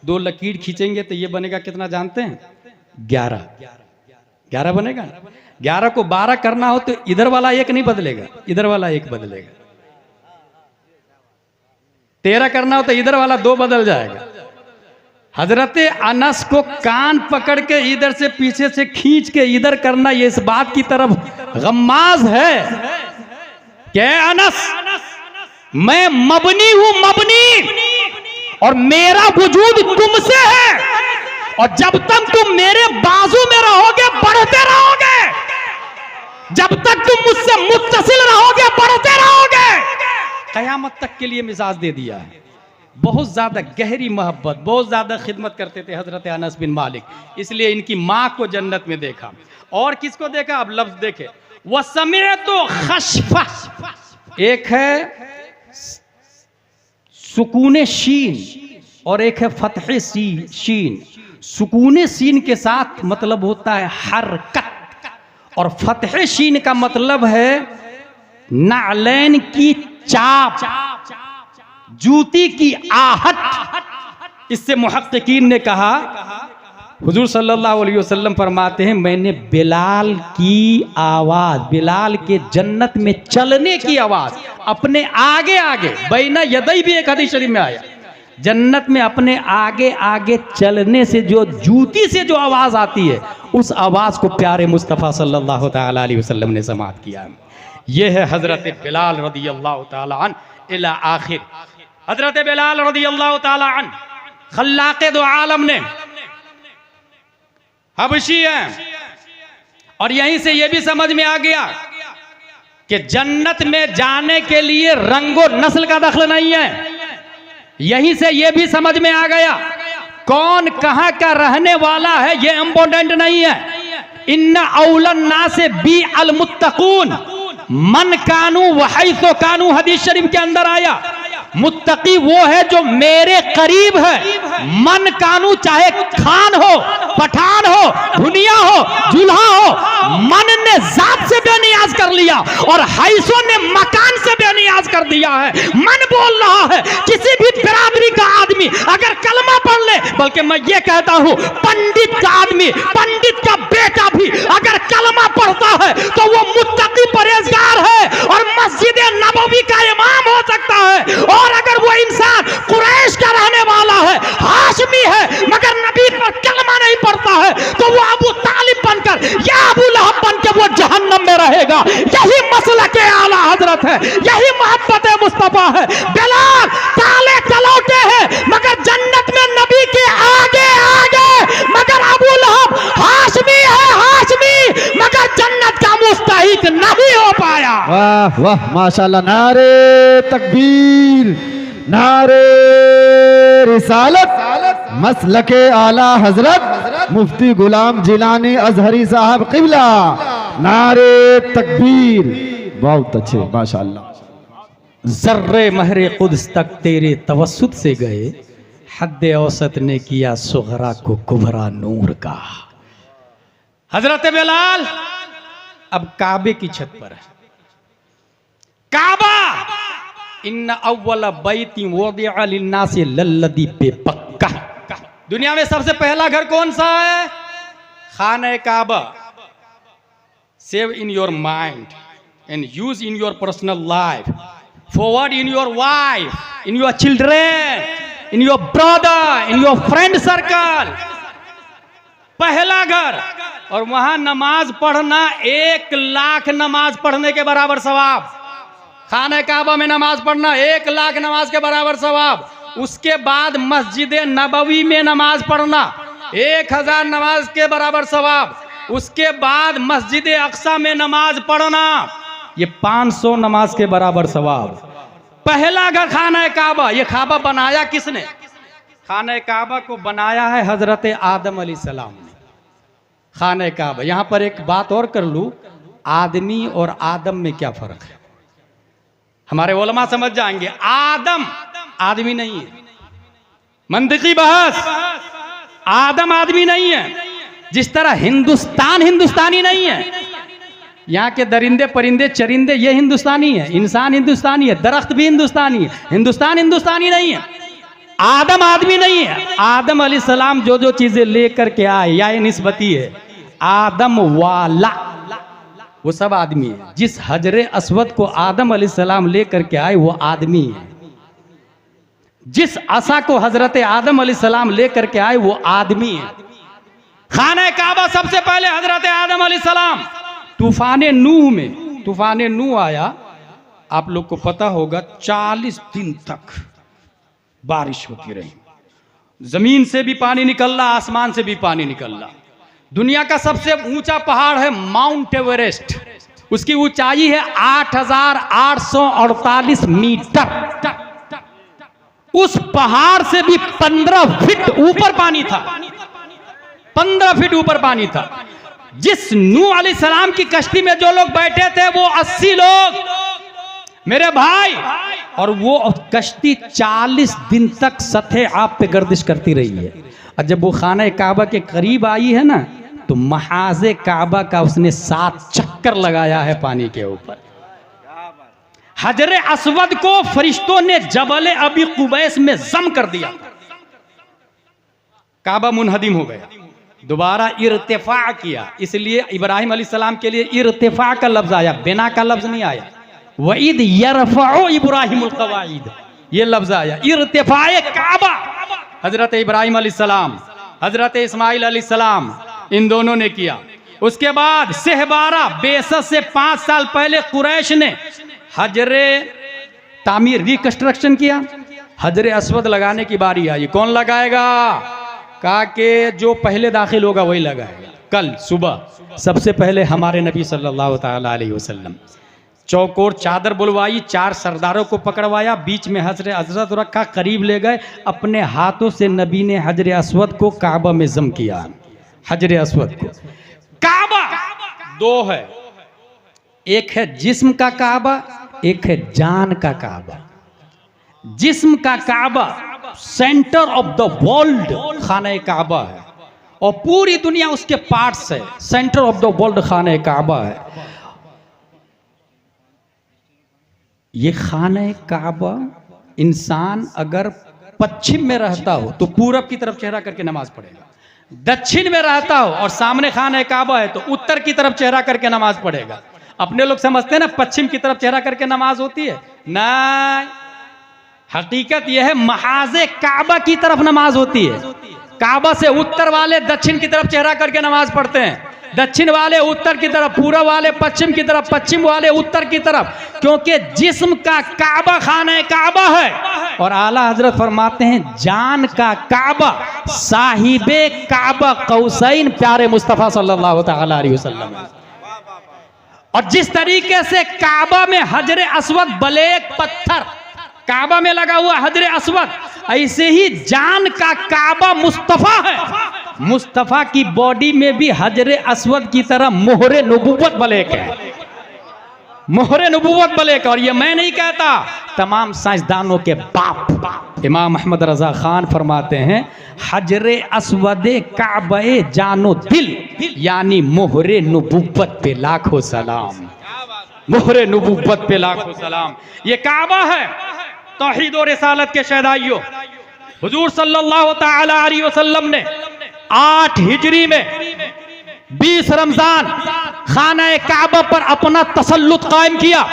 2 लकीर खींचेंगे तो ये बनेगा कितना जानते हैं? 11 बनेगा। 11 को 12 करना हो तो इधर वाला एक नहीं बदलेगा, इधर वाला एक बदलेगा। 13 करना हो तो इधर वाला 2 बदल जाएगा। हजरत अनस को कान पकड़ के इधर से पीछे से खींच के इधर करना, ये इस बात की तरफ गम्माज है कि अनस, मैं मबनी हूं, मबनी, और मेरा वजूद तुमसे है, और जब तक तुम मेरे बाजू में रहोगे बढ़ते रहोगे, जब तक तुम मुझसे मुत्तसिल रहोगे बढ़ते रहोगे। कयामत तक के लिए मिजाज दे दिया है। बहुत ज्यादा गहरी मोहब्बत, बहुत ज्यादा खिदमत करते थे हजरत अनस बिन मालिक, इसलिए इनकी माँ को जन्नत में देखा। और किसको देखा? अब लफ्ज देखे, वह समय तो खशफा, एक है सुकून शीन और एक है फतह शीन। सुकून सीन के साथ मतलब होता है हरकत, और फतह शीन का मतलब है नालैन की चाप, जूती की आहट। इससे मुहक्किकीन ने कहा, हुजूर सल्लल्लाहु अलैहि वसल्लम फरमाते हैं, मैंने बिलाल की आवाज, बिलाल के जन्नत में चलने की आवाज अपने आगे आगे, बैना यदई भी एक हदीस शरीफ में आया, जन्नत में अपने आगे आगे चलने से जो जूती से जो आवाज आती है, उस आवाज को प्यारे मुस्तफ़ा सल्लल्लाहु ताला अलैहि वसल्लम ने समाअत किया। यह है हजरत बिलाल रदी अल्लाह ताला अन्हु इला आखिर। हजरत बिलाल रदी अल्लाह ताला अन्हु खल्लाक़े दो आलम ने, हबशी है, और यहीं से यह भी समझ में आ गया कि जन्नत में जाने के लिए रंगो नस्ल का दखल नहीं है। यहीं से यह भी समझ में आ गया कौन कहां का रहने वाला है, यह इंपॉर्टेंट नहीं है। इन्ना औलन ना से बी अल मुत्तकून मन कानू वहैसो कानू, हदीस शरीफ के अंदर आया। मुत्तकी वो है जो मेरे करीब है। मन कानू, चाहे खान हो, पठान हो, दुनिया हो, जुल्हा हो, मन ने जात से बेनियाज कर लिया और हैसो ने मकान से बेनियाज कर दिया है। मन बोल रहा है किसी भी बिरादरी का आदमी अगर कलमा पढ़ ले, बल्कि मैं ये कहता हूं पंडित का आदमी, पंडित का बेटा भी अगर कलमा पढ़ता है तो वो मुत्तकी परहेजगार है और मस्जिद नबवी का इमाम हो सकता है। और अगर वो इंसान कुरैश का रहने वाला है, हाशमी है, मगर नबी पर कलमा नहीं पढ़ता है, तो वो अबू तालिब बनकर या अबू लहब बनकर वो जहन्नम में रहेगा। यही मसला के आला हजरत है, यही मोहब्बत मुस्तफा है। बिलाल काले कलौटे हैं मगर जन्नत में नबी के आगे आगे, मगर अबू लहब हाशमी है, हाशमी, मगर जन्नत का मुस्तहिक नहीं हो पाया। वाह वाह माशाल्लाह। नारे तकबीर, नारे रिसालत, मसलके आला हजरत मुफ्ती गुलाम जिलानी अजहरी साहब क़िबला। नारे तकबीर, बहुत अच्छे माशाल्लाह। जर्रे महरे कुद्स तक तेरे तवस्सुत से गए, हद्द औसत ने किया सुगरा को कुबरा नूर का। हजरत बिलाल अब काबे की छत पर है। काबा इन्न अव्वल बैति वुदिअ लिन्नासि लल्लज़ी बेबक्का। दुनिया में सबसे पहला घर कौन सा है? खाना काबा। Save in your mind and use in your personal life, forward in your wife, in your children, in your brother, in your friend circle. पहला घर, और वहां नमाज पढ़ना 1 लाख नमाज पढ़ने के बराबर सवाब। खाना काबा में नमाज पढ़ना 1 लाख नमाज के बराबर सवाब। उसके बाद मस्जिद नबवी में नमाज पढ़ना 1000 नमाज के बराबर सवाब। उसके बाद मस्जिद अक्सा में नमाज पढ़ना ये 500 नमाज के बराबर सवाब। पहला घर खाना काबा। ये काबा बनाया किसने? खाना काबा को बनाया है हजरत आदम अलैहिस्सलाम ने। खाना काबा। यहां पर एक बात और कर लूं, आदमी और आदम में क्या फर्क है? हमारे उलमा समझ जाएंगे। आदम आदमी नहीं है, मंतिकी बहस। आदम आदमी नहीं है, जिस तरह हिंदुस्तान हिंदुस्तानी नहीं है। यहाँ के दरिंदे परिंदे चरिंदे ये हिंदुस्तानी है, इंसान हिंदुस्तानी है, दरख्त भी हिंदुस्तानी है। हिंदुस्तान हिंदुस्तानी नहीं है, आदम आदमी नहीं है। आदम अलैहिस्सलाम जो जो चीजें लेकर के आए, या ये निस्बती है, आदम वाला वो सब आदमी है। जिस हजरे अस्वद को आदम अलैहिस्सलाम लेकर के आए वो आदमी है। जिस असा को हजरत आदम अलैहिस्सलाम लेकर के आए वो आदमी है। खाना काबा सबसे पहले हजरत आदम अलैहिस्सलाम तूफान नूह में, तूफान नूह आया, आप लोग को पता होगा 40 दिन तक बारिश होती रही। जमीन से भी पानी निकल रहा, आसमान से भी पानी निकल रहा। दुनिया का सबसे ऊंचा पहाड़ है माउंट एवरेस्ट। उसकी ऊंचाई है 8848 मीटर। उस पहाड़ से भी 15 फीट ऊपर पानी था। 15 फीट ऊपर पानी था। जिस नूह अलैहिस्सलाम की कश्ती में जो लोग बैठे थे वो 80 लोग मेरे भाई, और वो कश्ती 40 दिन तक सतह आप पे गर्दिश करती रही है। और जब वो खाना काबा के करीब आई है ना, तो महाज़े काबा का उसने 7 चक्कर लगाया है पानी के ऊपर। हजरे अस्वद को फरिश्तों ने जबल अबी कुबैस में जम कर दिया। काबा मुनहदिम हो गया। दोबारा इर्तिफा किया, इसलिए इब्राहिम अलैहिस्सलाम के लिए इर्तिफा का लफ्ज आया, बिना का लफ्ज नहीं आया। वईद यरफउ इब्राहिमुल कवाइद, ये लफ्ज आया। इर्तिफाए काबा हजरत इब्राहिम अलैहिस्सलाम, हजरत इस्माइल अलैहिस्सलाम, इन दोनों ने किया। उसके बाद सहबारा बेसत से 5 साल पहले कुरैश ने हजरे तामीर रिकंस्ट्रक्शन किया। हजरे अस्वद लगाने की बारी आई। कौन लगाएगा? कहा कि जो पहले दाखिल होगा वही लगाएगा। कल सुबह सबसे पहले हमारे नबी सल्लल्लाहु ताला अलैहि वसल्लम चौकोर चादर बुलवाई, 4 सरदारों को पकड़वाया, बीच में हजरे अस्वद रखा, करीब ले गए। अपने हाथों से नबी ने हजरे अस्वद को काबा में जम किया। हजरे अस्वद को। काबा 2 है, एक है जिस्म का काबा, एक है जान का काबा। जिस्म का काबा सेंटर ऑफ द वर्ल्ड खाना काबा है, और पूरी दुनिया उसके पार्ट्स है। सेंटर ऑफ द वर्ल्ड खाना काबा है। ये खाना काबा, इंसान अगर पश्चिम में रहता हो तो पूरब की तरफ चेहरा करके नमाज पढ़ेगा। दक्षिण में रहता हो और सामने खाना काबा है तो उत्तर की तरफ चेहरा करके नमाज पढ़ेगा। अपने लोग समझते हैं ना पश्चिम की तरफ चेहरा करके नमाज होती है, नहीं। हकीकत यह है महाज़े काबा की तरफ नमाज होती है। काबा से उत्तर वाले दक्षिण की तरफ चेहरा करके नमाज पढ़ते हैं, दक्षिण वाले उत्तर की तरफ, पूर्व वाले पश्चिम की तरफ, पश्चिम वाले उत्तर की तरफ, क्योंकि जिस्म का काबा खाना काबा है। और आला हजरत फरमाते हैं जान का काबा साहिबे काबा कौसैन प्यारे मुस्तफ़ा सल्लल्लाहु ताला अलैहि वसल्लम। और जिस तरीके से काबा में हजरे अस्वद ब्लैक पत्थर काबा में लगा हुआ हजरे अस्वद, ऐसे ही जान का काबा मुस्तफा है। मुस्तफा की बॉडी में भी हजरे अस्वद की तरह मोहरे नबूवत ब्लैक है, मोहरे नबूवत ब्लैक। और ये मैं नहीं कहता, तमाम साइंसदानों के बाप इमाम अहमद रजा खान फरमाते हैं हजरे अस्वदे काबे जानो दिल, यानी मोहरे नबूवत पे लाखों सलाम। मोहरे नबूवत पे लाखों सलाम। ये काबा है तौहीद और रिसालत के शहदाइयों। हुजूर सल्लल्लाहु ताला अलैहि वसल्लम ने 8 हिजरी में 20 रमजान खाना काबा पर अपना तसल्लुत कायम किया।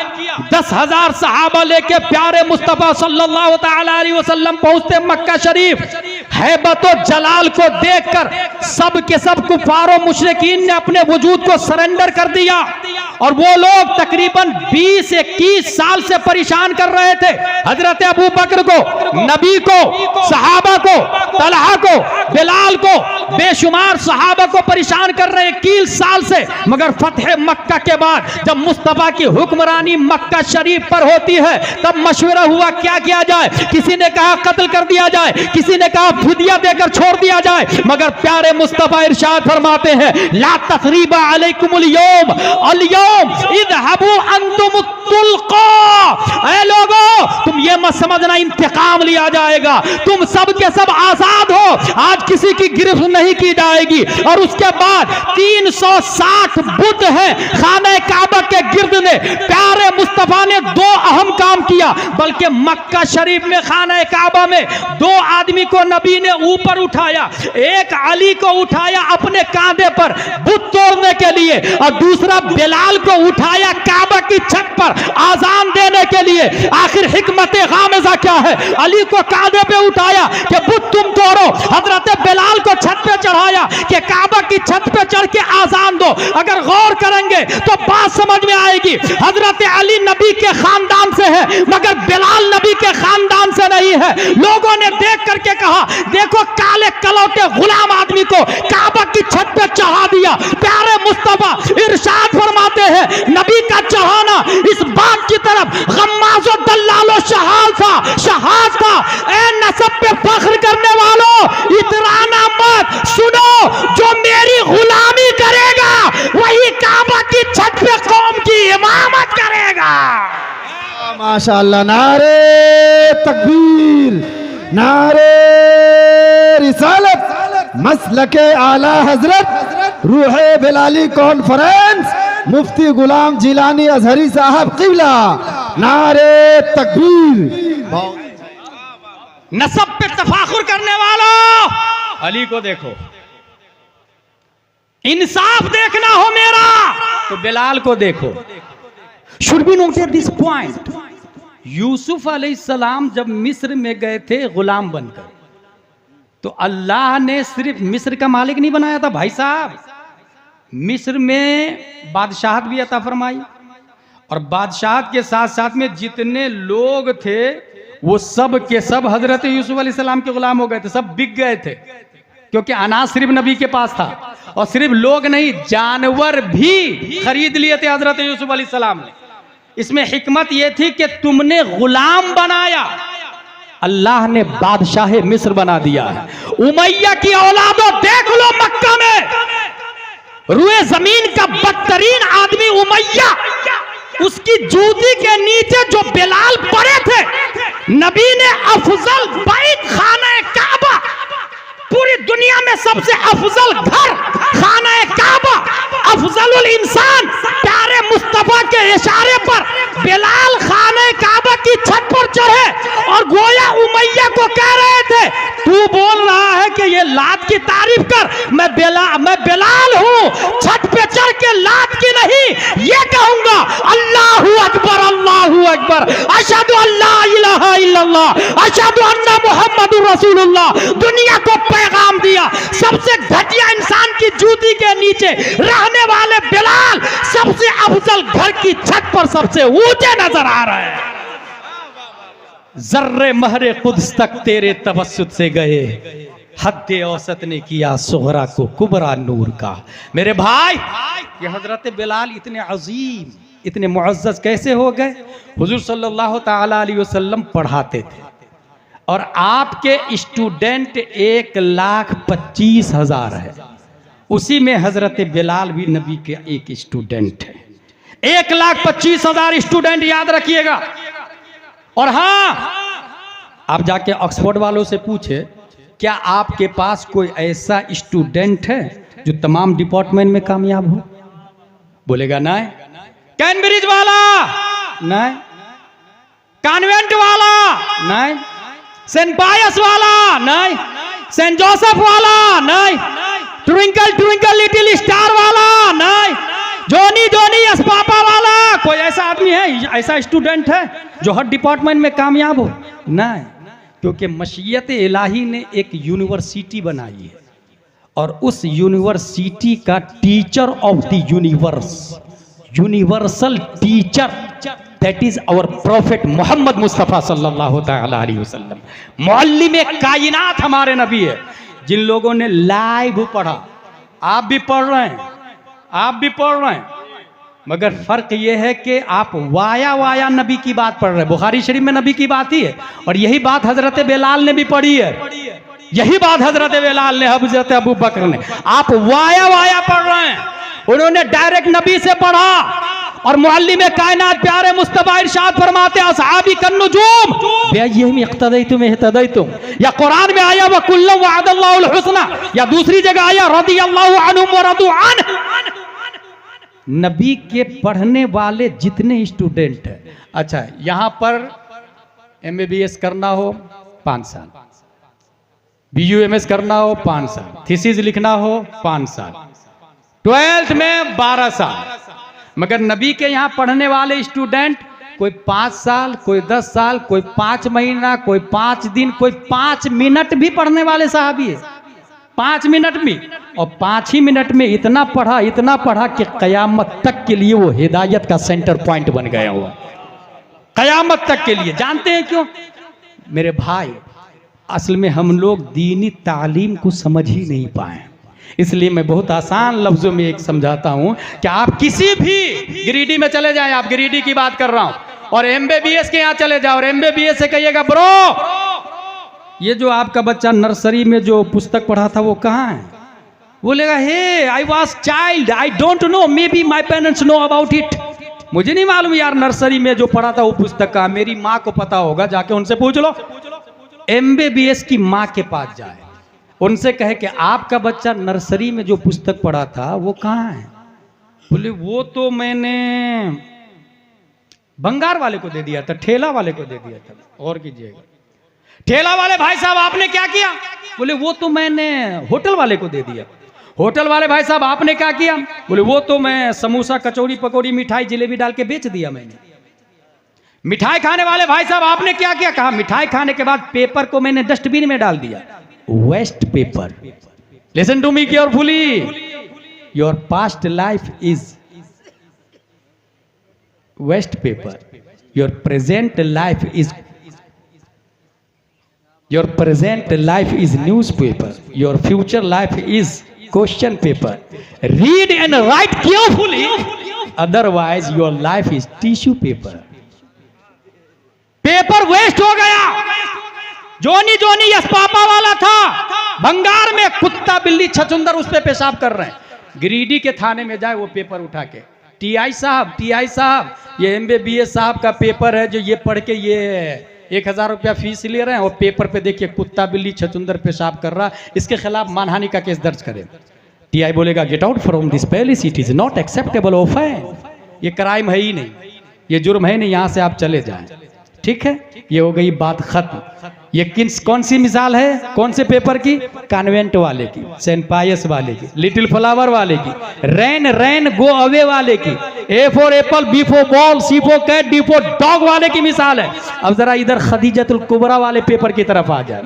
10,000 सहाबा लेके प्यारे मुस्तफा सल्लल्लाहु ताला अलैहि वसल्लम पहुंचते मक्का शरीफ। हैबत और जलाल को देखकर सब के सब कुफारों मुशरिकीन ने अपने वजूद को सरेंडर कर दिया और वो लोग तकरीबन 20-21 साल से परेशान कर रहे थे हजरत अबू बकर को, नबी को, सहाबा को, तलहा को, बिलाल को, बेशुमार सहाबा को परेशान कर रहे 21 साल से। मगर फतह मक्का के बाद जब मुस्तफा की हुक्मरानी मक्का शरीफ पर होती है तब मशवरा हुआ क्या किया जाए। किसी ने कहा कत्ल कर दिया जाए, किसी ने कहा फिदिया देकर छोड़ दिया जाए। मगर प्यारे मुस्तफा इरशाद फरमाते हैं ला तसरीबा अलैकुमुल यौम अल-यौम इज़हबू अंतुम तुल्का। ऐ लोगों, तुम ये मत समझना इंतकाम लिया जाएगा, तुम सब के सब आजाद हो, आज किसी की गिरफ्त नहीं की जाएगी। और उसके बाद 360 बुत है खाना काबा के गिर्द ने। प्यारे मुस्तफा ने 2 अहम काम किया, बल्कि मक्का शरीफ में खाना काबा में 2 आदमी को नबी ने ऊपर उठाया। एक अली को उठाया अपने कांधे पर बुत तोड़ने के लिए और दूसरा बिलाल को उठाया काबा की छत पर आजान देने के लिए। आखिर हिकमत गामिज़ा क्या है? अली को कांधे पे उठाया कि बुत तुम तोड़ो, हजरत बिलाल को छत पे चढ़ाया कि काबा की छत पे चढ़ के आजान दो। अगर गौर करेंगे तो बात समझ में आएगी। हजरत अली नबी के खानदान से है मगर बिलाल नबी के खानदान से नहीं है। लोगों ने देख करके कहा देखो काले कलौटे गुलाम आदमी को काबा की छत पे चढ़ा दिया। प्यारे मुस्तफा इरशाद फरमाते हैं नबी का चढ़ाना इस बात की तरफ गम्माज़ो दल्लालो शहाद था। ए नसब पे फख्र करने वालों इतराना मत, सुनो जो मेरी गुलामी करेगा वही काबा की छत पे कौम की इमामत करेगा। माशाअल्लाह, नारे तकबीर, नारे रिसालत, मसलके आला हजरत रूहे बिलाली कॉन्फ्रेंस, मुफ्ती गुलाम जिलानी अजहरी साहब किबला, नारे तकबीर। नसब पे तफाखुर करने वालों अली को देखो, इंसाफ देखना हो मेरा तो बिलाल को देखो। Should be noted this point. Yusuf अलैहिस्सलाम जब मिस्र में गए थे गुलाम बनकर तो अल्लाह ने सिर्फ मिस्र का मालिक नहीं बनाया था भाई साहब, मिस्र में बादशाहत भी अता फरमाई और बादशाहत के साथ साथ में जितने लोग थे वो सब के सब हजरत यूसुफ अलैहिस्सलाम के गुलाम हो गए थे, सब बिक गए थे क्योंकि अनाज सिर्फ नबी के पास था। और सिर्फ लोग नहीं जानवर भी खरीद लिए थे हजरत यूसुफ अलैहिस्सलाम ने। इसमें हिकमत यह थी कि तुमने गुलाम बनाया, अल्लाह ने बादशाह मिस्र बना दिया है। उमैया की औलादों देख लो मक्का में रुए जमीन का बदतरीन आदमी उमैया, उसकी जूती के नीचे जो बिलाल पड़े थे, नबी ने अफजल बैत खाना काबा, पूरी दुनिया में सबसे अफजल घर खाना काबा, अफजलुल इंसान, प्यारे मुस्तफा के इशारे पर बिलाल खाने काबा की छत पर चढ़े और गोया उमैया को कह रहे थे तू बोल रहा है कि ये लात की तारीफ कर, मैं बिलाल हूं, छत पे चढ़ के लात की नहीं ये कहूंगा अल्लाहू अकबर अशहदु अल्ला इलाहा इल्लल्लाह अशहदु अन्ना मुहम्मदुर रसूलुल्लाह। दुनिया को पैगाम दिया सबसे घटिया इंसान की जूती के नीचे रहने वाले बिलाल सबसे अफजल घर की छत पर सबसे ऊंचे नजर आ रहे हैं। जर्रे महरे कुद्स तक तेरे तवस्सुत से गए, हद्दे औसत ने किया सुगरा को कुबरा नूर का। मेरे भाई ये हजरत बिलाल इतने अजीम इतने मुअज़्ज़ज़ कैसे हो गए? हुजूर सल्लल्लाहु ताला अलैहि वसल्लम पढ़ाते थे और आपके स्टूडेंट 1,25,000 है, उसी में हजरत बिलाल भी नबी के एक स्टूडेंट है। 1,25,000 स्टूडेंट याद रखिएगा। और हाँ, आप जाके ऑक्सफोर्ड वालों से पूछे क्या आपके पास कोई ऐसा स्टूडेंट है जो तमाम डिपार्टमेंट में कामयाब हो? बोलेगा नहीं। कैम्ब्रिज वाला नहीं, कॉन्वेंट वाला नहीं, सेंट पायस वाला नहीं, सेंट जोसेफ वाला नहीं, ट्विंकल ट्विंकल लिटिल स्टार वाला नहीं, जोनी जोनी अस्पापा वाला। कोई ऐसा आदमी है, ऐसा स्टूडेंट है जो हर डिपार्टमेंट में कामयाब हो? नहीं, क्योंकि मशीयत इलाही ने एक यूनिवर्सिटी बनाई है और उस यूनिवर्सिटी का teacher of the universe, universal teacher, that is our prophet Muhammad Mustafa सल्लल्लाहु तआला अलैहि वसल्लम। मुअल्लिम कायनात हमारे नबी है। जिन लोगों ने लाइव पढ़ा, आप भी पढ़ रहे हैं, आप भी पढ़ रहे हैं, मगर फर्क यह है कि आप वाया नबी की बात पढ़ रहे हैं। बुखारी शरीफ में नबी की बात ही है और यही बात हजरत बेलाल ने भी पढ़ी है, यही बात हजरत बेलाल ने, हजरत अबू बकर ने। आप वाया पढ़ रहे हैं, उन्होंने डायरेक्ट नबी से पढ़ा। और मुअल्लिम कायनात प्यारे मुस्तफा इरशाद फरमाते हैं असहाबी कन्नुजूम बिअय्यिहिम इक्तदैतुम इहतदैतुम, या कुरान में आया व कुल्लु वअदल्लाहुल हुस्ना, या दूसरी जगह आया रदियल्लाहु अन्हुम व रदू अन्हु। नबी के पढ़ने वाले जितने स्टूडेंट हैं, अच्छा, यहां पर MBBS करना हो 5 साल, BUMS करना हो 5 साल, थीसिस लिखना हो 5 साल, 12th में 12 साल। मगर नबी के यहाँ पढ़ने वाले स्टूडेंट कोई 5 साल, कोई 10 साल, कोई 5 महीना, कोई 5 दिन, कोई 5 मिनट भी पढ़ने वाले साहबी है, 5 मिनट में। और 5 ही मिनट में इतना पढ़ा कि कयामत तक के लिए वो हिदायत का सेंटर पॉइंट बन गया हुआ, कयामत तक के लिए। जानते हैं क्यों मेरे भाई? असल में हम लोग दीनी तालीम को समझ ही नहीं पाए, इसलिए मैं बहुत आसान लफ्जों में एक समझाता हूं कि आप किसी भी गिरिडीह में चले जाएं, आप गिरिडीह की बात कर रहा हूं, और MBBS के यहाँ चले जाओ और MBBS से कहिएगा ब्रो ये जो आपका बच्चा नर्सरी में जो पुस्तक पढ़ा था वो कहाँ है? बोलेगा hey I was child, I don't know, maybe my parents know about it. मुझे नहीं मालूम यार नर्सरी में जो पढ़ा था वो पुस्तक का, मेरी माँ को पता होगा, जाके उनसे पूछ लो। MBBS की माँ के पास जाए, उनसे कहे कि आपका बच्चा नर्सरी में जो पुस्तक पढ़ा था वो कहाँ है? बोले वो तो मैंने भंगार वाले को दे दिया था, ठेला वाले को दे दिया था। और कीजिएगा, ठेला वाले भाई साहब आपने क्या किया? बोले वो तो मैंने होटल वाले को दे दिया। होटल वाले भाई साहब आपने क्या किया? बोले वो तो मैं समोसा कचौड़ी पकौड़ी मिठाई जिलेबी डाल के बेच दिया मैंने। मिठाई खाने वाले भाई साहब आपने क्या किया? कहा मिठाई खाने के बाद पेपर को मैंने डस्टबिन में डाल दिया, waste paper. Listen to me carefully, your past life is waste paper, your present life is newspaper, your future life is question paper. Read and write carefully, otherwise your life is tissue paper. Paper waste हो गया। जोनी जोनी अस्पापा वाला था, भंगार में कुत्ता बिल्ली छचुंदर उस पे पेशाब कर रहे हैं। गिरिडीह के थाने में जाए वो पेपर उठा के, TI साहब ये MBBS साहब का पेपर है जो ये पढ़ के ये 1000 रुपया फीस ले रहे हैं और पेपर पे देखिए कुत्ता बिल्ली छचुंदर पेशाब कर रहा, इसके खिलाफ मानहानि का केस दर्ज करें। TI बोलेगा get out from this palace, it is not acceptable offence. ये क्राइम है ही नहीं, ये जुर्म है नहीं, यहाँ से आप चले जाएं। ठीक है, ये हो गई बात खत्म। ये कौन सी मिसाल है? कौन से पेपर की? कॉन्वेंट वाले की, सेंट पायस वाले की, लिटिल फ्लावर वाले की, रैन गो अवे वाले की, A for apple, B for ball, C for cat, D for dog वाले की मिसाल है। अब जरा इधर खदीजतुल कुबरा वाले पेपर की तरफ आ जाए,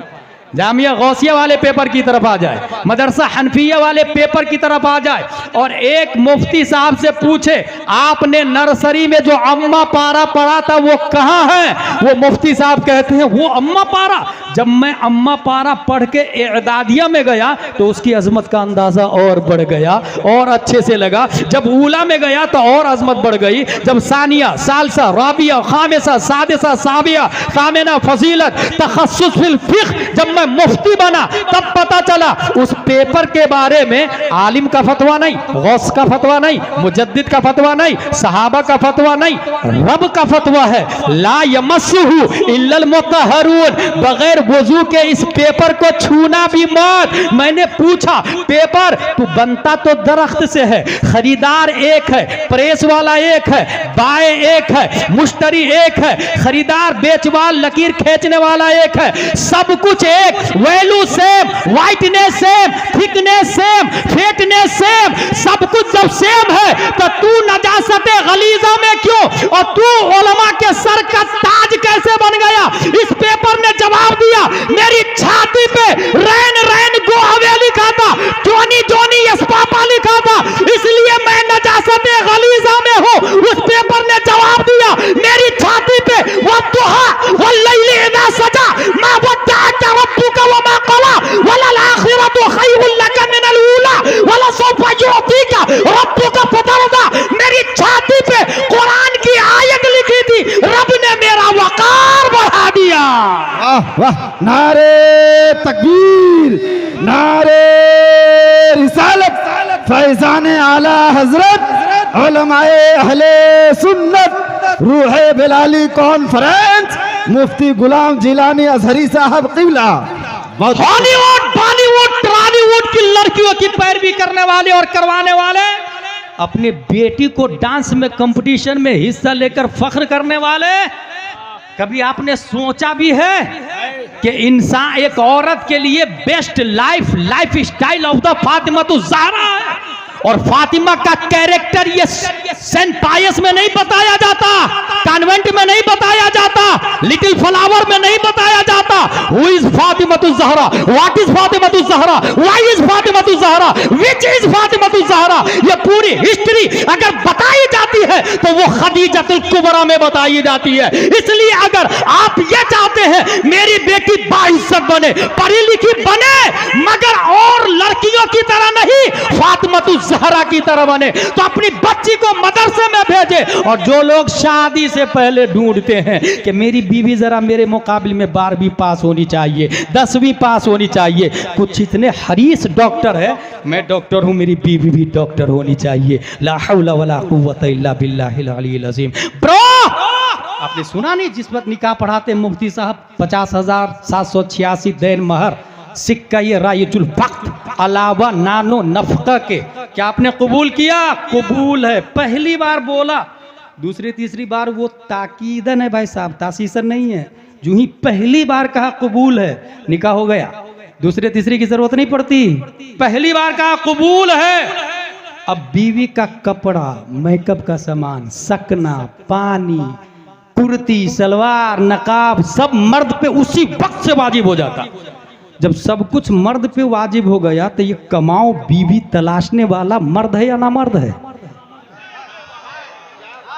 जामिया गौसिया वाले पेपर की तरफ आ जाए, मदरसा हनफिया वाले पेपर की तरफ आ जाए और एक मुफ्ती साहब से पूछे आपने नर्सरी में जो अम्मा पारा पढ़ा था वो कहाँ है? वो मुफ्ती साहब कहते हैं वो अम्मा पारा, जब मैं अम्मा पारा पढ़ के एदादिया में गया तो उसकी अजमत का अंदाजा और बढ़ गया और अच्छे से लगा। जब ऊला में गया तो और अजमत बढ़ गई। जब सानिया, सालसा, राबिया, खामिसा, सादिसा, साबिया, सामिना, फजीलत, तखस्सुस फिल फिक्ह, जब मैं मुफ्ती बना तब पता चला उस पेपर के बारे में आलिम का फतवा नहीं, गौस का फतवा नहीं, मुजद्दिद का फतवा नहीं, सहाबा का फतवा नहीं, रब का फतवा है। ला यमस्सुहु इल्लल मुतहहरून, बगैर वजू के इस पेपर को छूना भी मत। मैंने पूछा पेपर तू बनता तो दरख्त से है, खरीदार एक है, प्रेस वाला एक है, बाय एक है, मुश्तरी एक है, खरीदार बेचवाल लकीर खींचने वाला एक है, सब कुछ एक, value same, whiteness same, thickness same, fatness same, सब कुछ जब सेम है तो तू नजासत गलीजा में क्यों और तू उलमा के सर का ताज कैसे बन गया? इस पेपर ने जवाब दिया, मेरी छाती पे रैन रैन गो अवे लिखा था, जोनी जोनी यस पापा लिखा था, इसलिए मैं नजासत गलीजा में हूं। उस पेपर ने जवाब दिया, मेरी छाती पे वद्दुहा वल्लैलि इज़ा सजा मा वद्दअका रब्बुका वमा क़ला वलल आखिरतु खैरुल लका मिनल ऊला वलसौफा युअतीका रब्बुका फतरदा। मेरी छाती पे कुरान की आयत लिखी थी, रब ने मेरा वकार बढ़ा दिया। वाह वाह, नारे तकबीर, नारे रिसालत, फैजान आला हजरत उलमाए अहले सुन्नत, रूहे बिलाली कॉन्फ्रेंस, मुफ्ती गुलाम जिलानी अजहरी साहब क़िबला। हॉलीवुड बॉलीवुड टॉलीवुड की लड़कियों की पैरवी करने वाले और करवाने वाले, अपने बेटी को डांस में कंपटीशन में हिस्सा लेकर फख्र करने वाले, कभी आपने सोचा भी है कि इंसान एक औरत के लिए best life style of the Fatima तो ज़हरा है, और फातिमा का कैरेक्टर ये सेंट पायस में नहीं बताया जाता, कॉन्वेंट में नहीं बताया जाता, लिटिल फ्लावर में नहीं बताया जाता। Who is Fatimatuz Zahra, what is Fatimatuz Zahra, why is Fatimatuz Zahra, which is Fatimatuz Zahra, ये पूरी हिस्ट्री अगर बताई जाती है तो वो खदीजतुल कुबरा में बताई जाती है। इसलिए अगर आप ये चाहते हैं मेरी बेटी बाइज्जत बने, पढ़ी लिखी बने, मगर और लड़कियों की तरह नहीं, फातिमातुज ज़हरा की तरह बने, तो अपनी बच्ची को मदरसे में भेजे। और जो लोग शादी से पहले ढूंढते हैं कि मेरी बीवी जरा मेरे मुकाबले में 12वीं पास होनी चाहिए, 10वीं पास होनी चाहिए, कुछ इतने हरीस डॉक्टर है, मैं डॉक्टर हूं, मेरी बीवी भी डॉक्टर होनी चाहिए। ला हौला वला कुव्वता इल्ला बिल्लाहिल अलील अज़ीम। ब्रो, आपने सुना नहीं जिस वक्त निकाह पढ़ाते मुफ्ती साहब 50,786 दैन महर, सिक्का ये रायजुल वक्त अलावा नानो नफका के, क्या आपने कबूल किया? कबूल है। पहली बार बोला, दूसरी तीसरी बार वो ताकीदन है भाई साहब, तासीसन नहीं है। जो ही पहली बार कहा कबूल है, निकाह हो गया, दूसरे तीसरी की जरूरत नहीं पड़ती, पहली बार कहा कबूल है। अब बीवी का कपड़ा, मेकअप का सामान, सकना, पानी, कुर्ती, सलवार, नकाब, सब मर्द पे उसी वक्त से वाजिब हो जाता। जब सब कुछ मर्द पे वाजिब हो गया तो ये कमाओ बीवी तलाशने वाला मर्द है या ना मर्द है?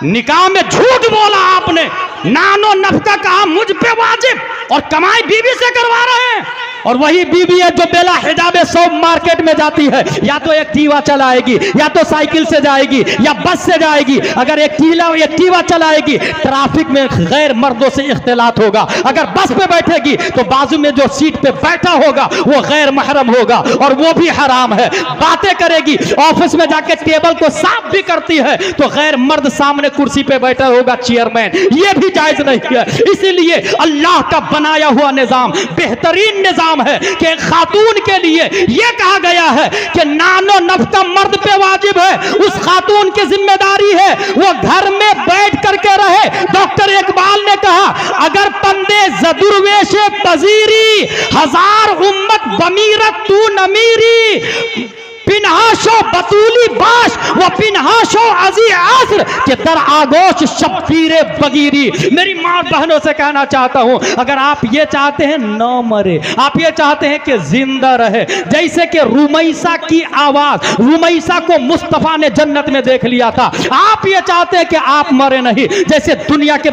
निकाह में झूठ बोला आपने, नानो नफका कहा मुझ पे वाजिब, और कमाई बीवी से करवा रहे हैं। और वही बीवी है जो बेला हिजाबे सब मार्केट में जाती है, या तो एक्टिवा चलाएगी, या तो साइकिल से जाएगी, या बस से जाएगी। अगर एक्टिवा चलाएगी ट्रैफिक में गैर मर्दों से इख्तिलात होगा, अगर बस पे बैठेगी तो बाजू में जो सीट पे बैठा होगा वो गैर महरम होगा और वो भी हराम है। बातें करेगी, ऑफिस में जाके टेबल को साफ भी करती है तो गैर मर्द सामने कुर्सी पे बैठा होगा, चेयरमैन, ये भी जायज नहीं है। इसीलिए अल्लाह का बनाया हुआ निजाम बेहतरीन निजाम है कि खातून के लिए यह कहा गया है कि नानो नफ्का मर्द पे वाजिब है, उस खातून की जिम्मेदारी है वो घर में बैठ करके रहे। डॉक्टर इकबाल ने कहा, अगर पंदे जदुर्वेशे पजीरी हजार उम्मत बमीरत तू नमीरी, पिनहाशो बतूली बाश व पिनहाशो अजी आसर के दर आगोश शब्बीरे बगीरी। मेरी माँ बहनों से कहना चाहता हूँ, अगर आप ये चाहते हैं न मरे, आप ये चाहते हैं कि जिंदा रहे, जैसे कि रुमैसा की आवाज, रुमैसा को मुस्तफा ने जन्नत में देख लिया था, आप ये चाहते हैं कि आप मरे नहीं, जैसे दुनिया की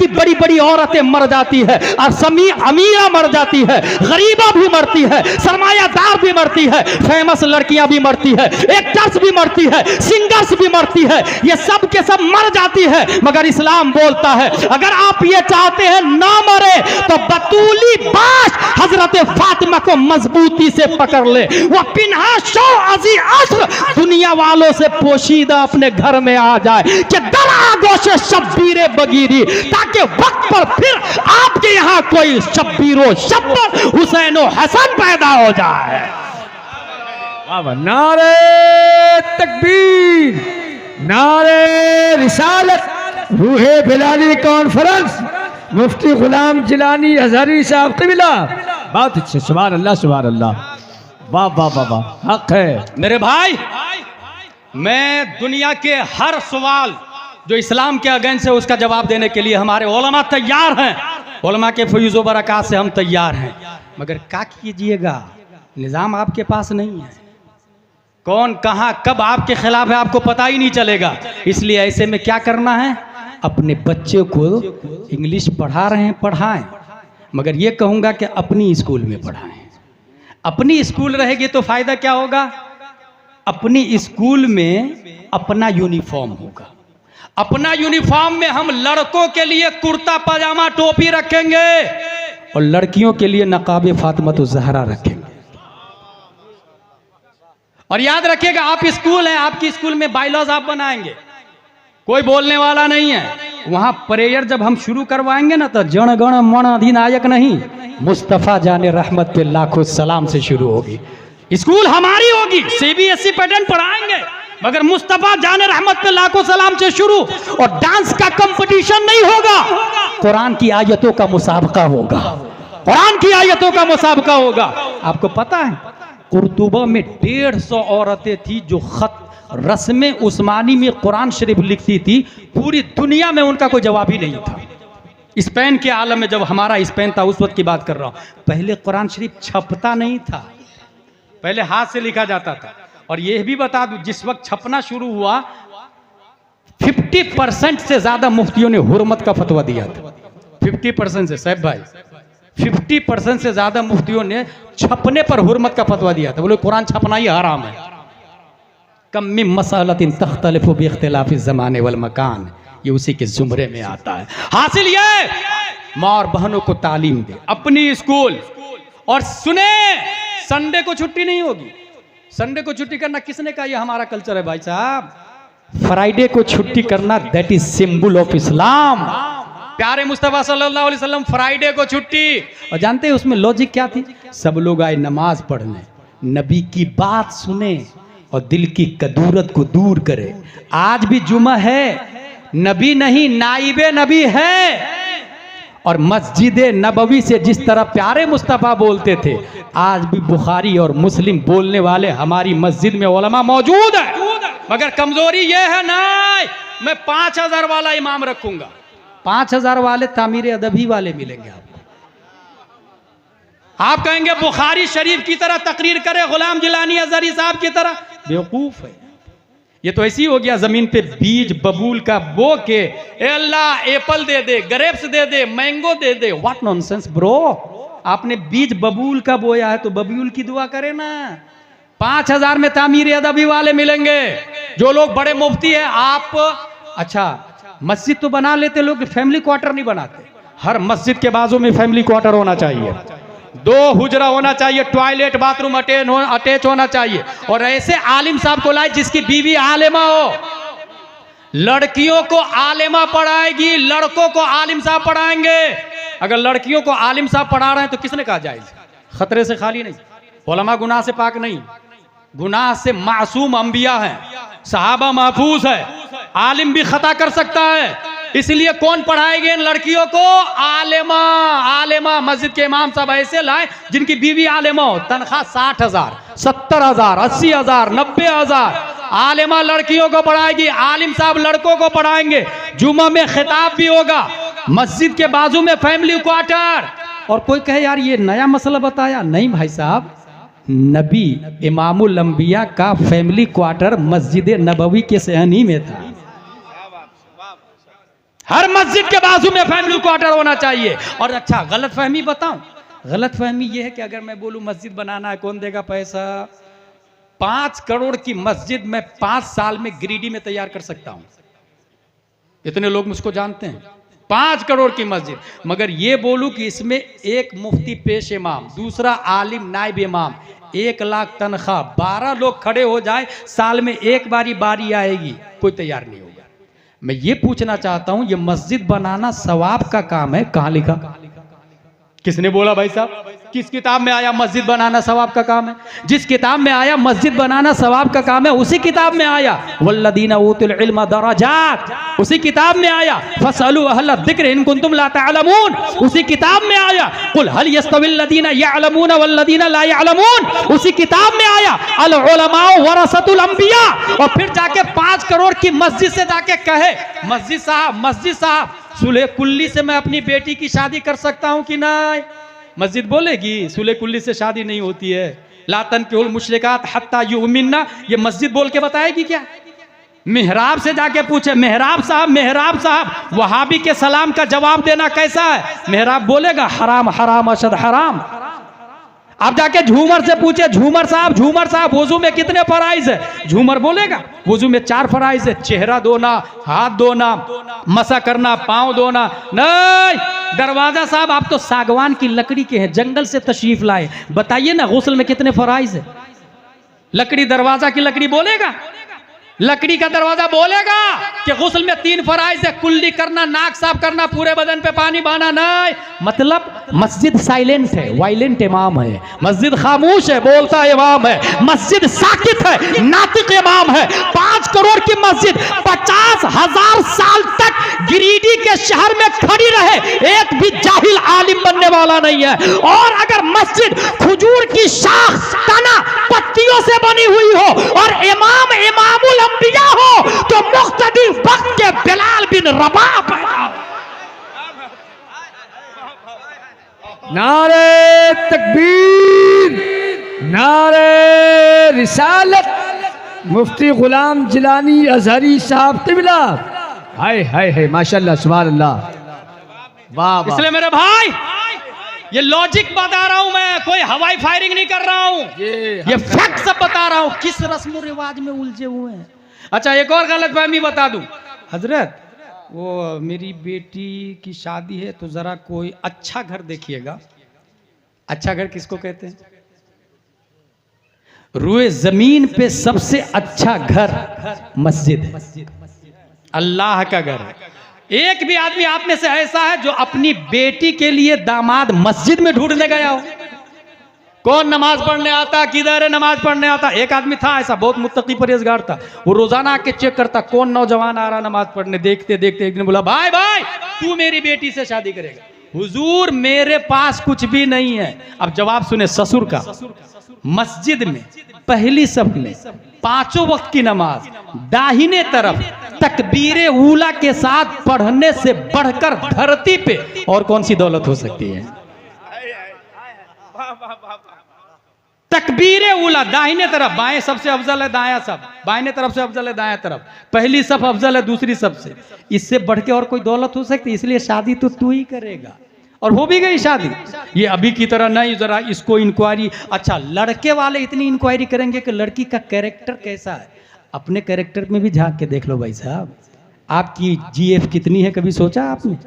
बड़ी बड़ी औरतें मर जाती है, और अमीरा मर जाती है, गरीबा भी मरती है, सरमायादार भी मरती है, फेमस लड़कियां भी मरती है, एक्टर्स भी मरती है, सिंगर्स भी मरती है, ये सब के सब मर जाती है। मगर इस्लाम बोलता है अगर आप ये चाहते हैं ना मरे तो बतूली बाश हजरत फातिमा को मजबूती से पकड़ ले, वो पिन्हा शो अजी अस्र दुनिया वालों से पोशीदा अपने घर में आ जाए कि दर आगोश शब्बीरे बगीरी, ताकि वक्त पर फिर आपके यहाँ कोई शब्बीरो शब्बर हुसैनो हसन पैदा हो जाए। नारे तकबीर, नारे रिसालत। रूहे बिलाली कॉन्फ्रेंस, मुफ्ती गुलाम जिलानी अजहरी साहब क़िबला। बहुत अच्छे, सुभान अल्लाह सुभान अल्लाह, वाह वाह वाह वाह, हक है। मेरे भाई, मैं दुनिया के हर सवाल जो इस्लाम के अगेंस्ट है उसका जवाब देने के लिए हमारे उलमा तैयार हैं। उलमा के फयूज़ व बरक़ात से हम तैयार हैं, मगर क्या कीजिएगा, निज़ाम आपके पास नहीं है। कौन कहाँ कब आपके खिलाफ है आपको पता ही नहीं चलेगा। इसलिए ऐसे में क्या करना है, अपने बच्चे को इंग्लिश पढ़ा रहे हैं पढ़ाएं, मगर ये कहूँगा कि अपनी स्कूल में पढ़ाएं। अपनी स्कूल रहेगी तो फायदा क्या होगा, अपनी स्कूल में अपना यूनिफॉर्म होगा। अपना यूनिफॉर्म में हम लड़कों के लिए कुर्ता पजामा टोपी रखेंगे और लड़कियों के लिए नकाब फातिमा ज़हरा रखेंगे। और याद रखिएगा, आप स्कूल हैं, आपकी स्कूल में बायलॉज आप बनाएंगे, कोई बोलने वाला नहीं है। वहां प्रेयर जब हम शुरू करवाएंगे ना तो जन गण मन अधिनायक नहीं, मुस्तफ़ा जाने रहमत पे लाखों सलाम से शुरू होगी। स्कूल हमारी होगी, सीबीएसई पैटर्न पढ़ाएंगे, मगर मुस्तफ़ा जाने रहमत पे लाखों सलाम से शुरू। और डांस का कंपटीशन नहीं होगा, कुरान की आयतों का मुसाबका होगा, कुरान की आयतों का मुसाबका होगा। आपको पता है कुर्तुबा में 150 औरतें थी जो खत रस्म उस्मानी में कुरान शरीफ लिखती थी, पूरी दुनिया में उनका कोई जवाब ही नहीं था। स्पेन के आलम में, जब हमारा स्पेन था उस वक्त की बात कर रहा हूं, पहले कुरान शरीफ छपता नहीं था, पहले हाथ से लिखा जाता था। और यह भी बता दूं, जिस वक्त छपना शुरू हुआ 50% से ज्यादा मुफ्तियों ने हुर्मत का फतवा दिया था। 50% से, साहब भाई, 50% से ज्यादा मुफ्तियों ने छपने पर हुर्मत का फतवा दिया था। बोले कुरान छपना ही हराम है। कम मिन मसअलतिन तख्तलिफु बिइख्तिलाफि ज़माने वल मकान, ये उसी के जुमरे में आता है। हासिल ये, माँ और बहनों को तालीम दे अपनी स्कूल। और सुने, संडे को छुट्टी नहीं होगी। संडे को छुट्टी करना किसने कहा, ये हमारा कल्चर है भाई साहब। फ्राइडे को छुट्टी करना that is symbol of Islam. प्यारे मुस्तफ़ा सल्लल्लाहु अलैहि वसल्लम फ्राइडे को छुट्टी, और जानते हैं उसमें लॉजिक क्या थी, सब लोग आए नमाज पढ़ने, नबी की बात सुने और दिल की कदूरत को दूर करे। आज भी जुमा है, नबी नहीं नाइबे नबी है। और मस्जिद नबवी से जिस तरह प्यारे मुस्तफ़ा बोलते थे, आज भी बुखारी और मुस्लिम बोलने वाले हमारी मस्जिद में उलमा मौजूद है। मगर कमजोरी ये है ना, मैं 5000 वाला इमाम रखूंगा, 5000 वाले तामीर अदबी वाले मिलेंगे आपको। आप कहेंगे बुखारी शरीफ की तरह तकरीर करे, गुलाम जिलानी अजहरी साहब की तरह, बेवकूफ है। ये तो ऐसी हो गया, जमीन पे बीज बबूल का बो के, ए अल्लाह एप्पल दे दे, ग्रेप्स दे दे, मैंगो दे दे। व्हाट नॉनसेंस ब्रो, आपने बीज बबूल का बोया है तो बबूल की दुआ करे ना। 5000 में तामीर अदबी वाले मिलेंगे, जो लोग बड़े मुफ्ती है। आप अच्छा मस्जिद तो बना लेते लोग, फैमिली क्वार्टर नहीं बनाते। हर मस्जिद के बाजू में फैमिली क्वार्टर होना चाहिए, 2 हुजरा होना चाहिए, टॉयलेट बाथरूम अटैच होना चाहिए। और ऐसे आलिम साहब को लाए जिसकी बीवी आलिमा हो। लड़कियों को आलिमा पढ़ाएगी, लड़कों को आलिम साहब पढ़ाएंगे। अगर लड़कियों को आलिम साहब पढ़ा रहे हैं तो किसने कहा जायज, खतरे से खाली नहीं। उलमा गुनाह से पाक नहीं, गुनाह से मासूम अंबिया है, सहाबा महफूज है, आलिम भी खता कर सकता है। इसलिए कौन पढ़ाएंगे इन लड़कियों को, आलिमा। आलिमा मस्जिद के इमाम साहब ऐसे लाए जिनकी बीवी आलिमा हो, तनख्वाह 60,000, 70,000, 80,000, 90,000। आलिमा लड़कियों को पढ़ाएगी, आलिम साहब लड़कों को पढ़ाएंगे। जुमा में खिताब भी होगा, मस्जिद के बाजू में फैमिली क्वार्टर। और कोई कहे यार ये नया मसला बताया, नहीं भाई साहब, नबी इमामुल अंबिया का फैमिली क्वार्टर मस्जिद नबवी के सहनी में था। हर मस्जिद के बाजू में फैमिली क्वार्टर होना चाहिए। और अच्छा गलत फहमी बताऊं, गलत फहमी यह है कि अगर मैं बोलूं मस्जिद बनाना है, कौन देगा पैसा। 5 करोड़ की मस्जिद मैं 5 साल में गिरिडीह में तैयार कर सकता हूं, इतने लोग मुझको जानते हैं। 5 करोड़ की मस्जिद, मगर ये बोलूं कि इसमें एक मुफ्ती पेश इमाम, दूसरा आलिम नाइब इमाम, 1 लाख तनख्वाह, 12 लोग खड़े हो जाए, साल में एक बारी आएगी, कोई तैयार नहीं होगा। मैं ये पूछना चाहता हूं, ये मस्जिद बनाना सवाब का काम है, कहां लिखा? किसने बोला भाई साहब? किस किताब में आया मस्जिद बनाना सवाब का काम है? जिस किताब में आया मस्जिद बनाना सवाब का काम है उसी किताब में आया वल्लदीना ऊतुल इल्म दरजात, उसी किताब में आया फसअलू अहल ज़िक्र इन कुंतुम ला तअलमून, उसी किताब में आया कुल हल यस्तविल लदीना यअलमून वल्लदीना ला यअलमून, उसी किताब में आया अल उलमा वरसतुल अंबिया। और फिर जाके 5 करोड़ की मस्जिद से जाके कहे मस्जिद साहब सुलह कुल्ली से मैं अपनी बेटी की शादी कर सकता हूं कि नहीं? मस्जिद बोलेगी सुलह कुल्ली से शादी नहीं होती है। ला तनकिहुल मुशरिकात हत्ता युमिनना, ये मस्जिद बोल के बताएगी क्या? मेहराब से जाके पूछे मेहराब साहब वहाबी के सलाम का जवाब देना कैसा है? मेहराब बोलेगा हराम हराम अशद हराम। आप जाके झूमर से पूछे झूमर साहब वजू में कितने फराइज है? झूमर बोलेगा वजू में 4 फराइज है, चेहरा धोना, हाथ धोना, मसा करना, पांव धोना। नहीं दरवाजा साहब आप तो सागवान की लकड़ी के हैं, जंगल से तशरीफ लाए, बताइए ना गुस्ल में कितने फराइज है? लकड़ी दरवाजा की लकड़ी बोलेगा, लकड़ी का दरवाजा बोलेगा कि गुस्ल में 3 फराइज है, कुल्ली करना, नाक साफ करना, पूरे बदन पे पानी बहाना। नहीं, मतलब मस्जिद साइलेंट है, वायलेंट इमाम है, मस्जिद खामोश है, बोलता इमाम है, मस्जिद साकित है, नातिक इमाम है। 5 करोड़ की मस्जिद 50,000 साल तक गिरिडीह के शहर में खड़ी रहे, एक भी जाहिल आलिम बनने वाला नहीं है। और अगर मस्जिद खजूर की शाख, तना, पत्तियों से बनी हुई हो और इमामुल अंबिया हो तो मुख्तदी वक्त के बिलाल बिन रबाह पैदा हो। नारे तकबीर, नारे रिसालत, मुफ्ती गुलाम जिलानी अजहरी साहब क़िबला। हाय हाय हाय माशाल्लाह सुभान अल्लाह, वाह वाह। इसलिए मेरे भाई ये लॉजिक बता रहा हूं मैं, कोई हवाई फायरिंग नहीं कर रहा हूं, ये फैक्ट सब बता रहा हूं किस रस्म रिवाज में उलझे हुए हैं। अच्छा एक और गलतफहमी बता दूं, हजरत वो मेरी बेटी की शादी है तो जरा कोई अच्छा घर देखिएगा। अच्छा घर किसको कहते हैं? रुए जमीन पे सबसे अच्छा घर मस्जिद है, अल्लाह का घर है। एक भी आदमी आप में से ऐसा है जो अपनी बेटी के लिए दामाद मस्जिद में ढूंढने गया हो? कौन नमाज पढ़ने आता, किधर है नमाज पढ़ने आता? एक आदमी था ऐसा, बहुत मुत्तकी परहेजगार था, वो रोजाना आके चेक करता कौन नौजवान आ रहा नमाज पढ़ने। देखते देखते एक दिन बोला भाई तू मेरी बेटी से शादी करेगा? हुजूर मेरे पास कुछ भी नहीं है। अब जवाब सुने ससुर का, मस्जिद में पहली सफ में 5 वक्त की नमाज दाहिने तरफ तकबीरे ऊला के साथ पढ़ने से बढ़कर धरती पे और कौन सी दौलत हो सकती है? तकबीरे उला दाहिने तरफ, बाएं सबसे अफजल है दायां सब, बाएं तरफ से अफजल है दायां तरफ, पहली सफ अफजल है दूसरी सफ से, इससे बढ़ के और कोई दौलत हो सकती है? इसलिए शादी तो तू ही करेगा। और हो भी गई शादी, ये अभी की तरह नहीं जरा इसको इंक्वायरी। अच्छा लड़के वाले इतनी इंक्वायरी करेंगे कि लड़की का कैरेक्टर कैसा है, अपने कैरेक्टर में भी झांक के देख लो भाई साहब। आपकी जीएफ कितनी है कभी सोचा आपने?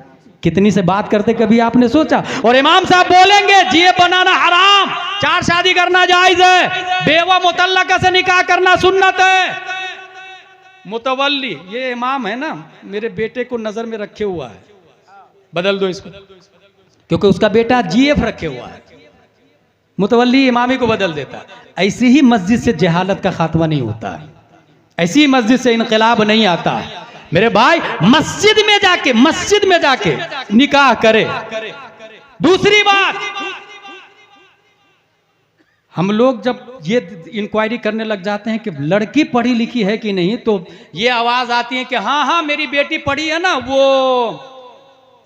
कितनी से बात करते कभी आपने सोचा? और इमाम साहब बोलेंगे जीएफ बनाना हराम, 4 शादी करना जायज है, बेवा मुतल्लका से निकाह करना सुन्नत है। मुतवल्ली ये इमाम है ना, मेरे बेटे को नजर में रखे हुआ है, बदल दो इसको, क्योंकि उसका बेटा जीएफ रखे हुआ है। मुतवल्ली इमामी को बदल देता है। ऐसी ही मस्जिद से जहालत का खात्मा नहीं होता है, ऐसी ही मस्जिद से इनकलाब नहीं आता है। मेरे भाई मस्जिद में जाके निकाह करे। दूसरी बात, हम लोग जब ये इंक्वायरी करने लग जाते हैं कि लड़की पढ़ी लिखी है कि नहीं, तो ये आवाज आती है कि हाँ मेरी बेटी पढ़ी है ना, वो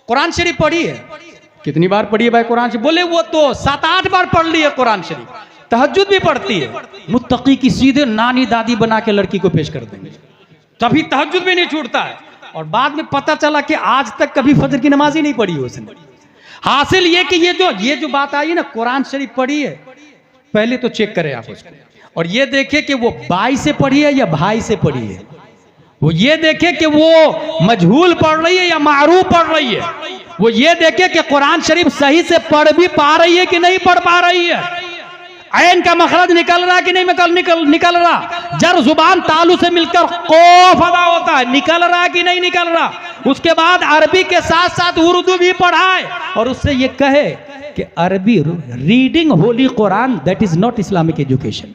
कुरान शरीफ पढ़ी है। कितनी बार पढ़ी है भाई कुरान शरीफ? बोले वो तो 7-8 बार पढ़ ली है कुरान शरीफ, तहज्जुद भी पढ़ती है। मुत्तकी की सीधे नानी दादी बना के लड़की को पेश कर देंगे, तभी तहज्जुद भी नहीं छूटता है। और बाद में पता चला कि आज तक कभी फजर की नमाज ही नहीं पढ़ी उसने। हासिल ये कि ये जो बात आई ना कुरान शरीफ पढ़ी है, पहले तो चेक करें आप उसको, और ये देखे कि वो बाई से पढ़ी है या भाई से पढ़ी है। वो ये देखे कि वो मजहूल पढ़ रही है या मारूफ पढ़ रही है। वो ये देखे कि कुरान शरीफ सही से पढ़ भी पा रही है कि नहीं पढ़ पा रही है। ऐन का मखरज निकल रहा कि नहीं निकल रहा। जर जुबान तालू से मिलकर कौफ अदा होता है, निकल रहा कि नहीं निकल रहा। उसके बाद अरबी के साथ साथ उर्दू भी पढ़ाए और उससे ये कहे कि अरबी reading Holi Quran that is not Islamic education,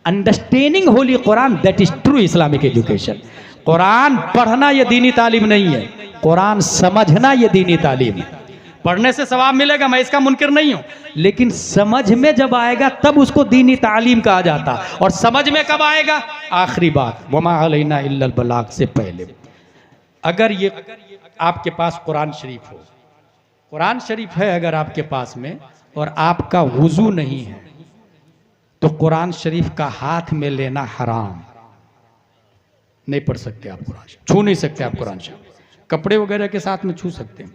understanding Holi Quran that is true Islamic education. Quran पढ़ना ये दीनी तालीम नहीं है, कुरान समझना ये दीनी तालीम है। पढ़ने से सवाब मिलेगा, मैं इसका मुनकिर नहीं हूं, लेकिन समझ में जब आएगा तब उसको दीनी तालीम कहा जाता। और समझ में कब आएगा? आखिरी बात, वमा अलैना इल्लल बलाग से पहले। अगर ये आपके पास कुरान शरीफ हो, कुरान शरीफ है अगर आपके पास में और आपका वुजू नहीं है, तो कुरान शरीफ का हाथ में लेना हराम। नहीं पढ़ सकते आप कुरान शरीफ, छू नहीं सकते आप कुरान शरीफ। कपड़े वगैरह के साथ में छू सकते हैं,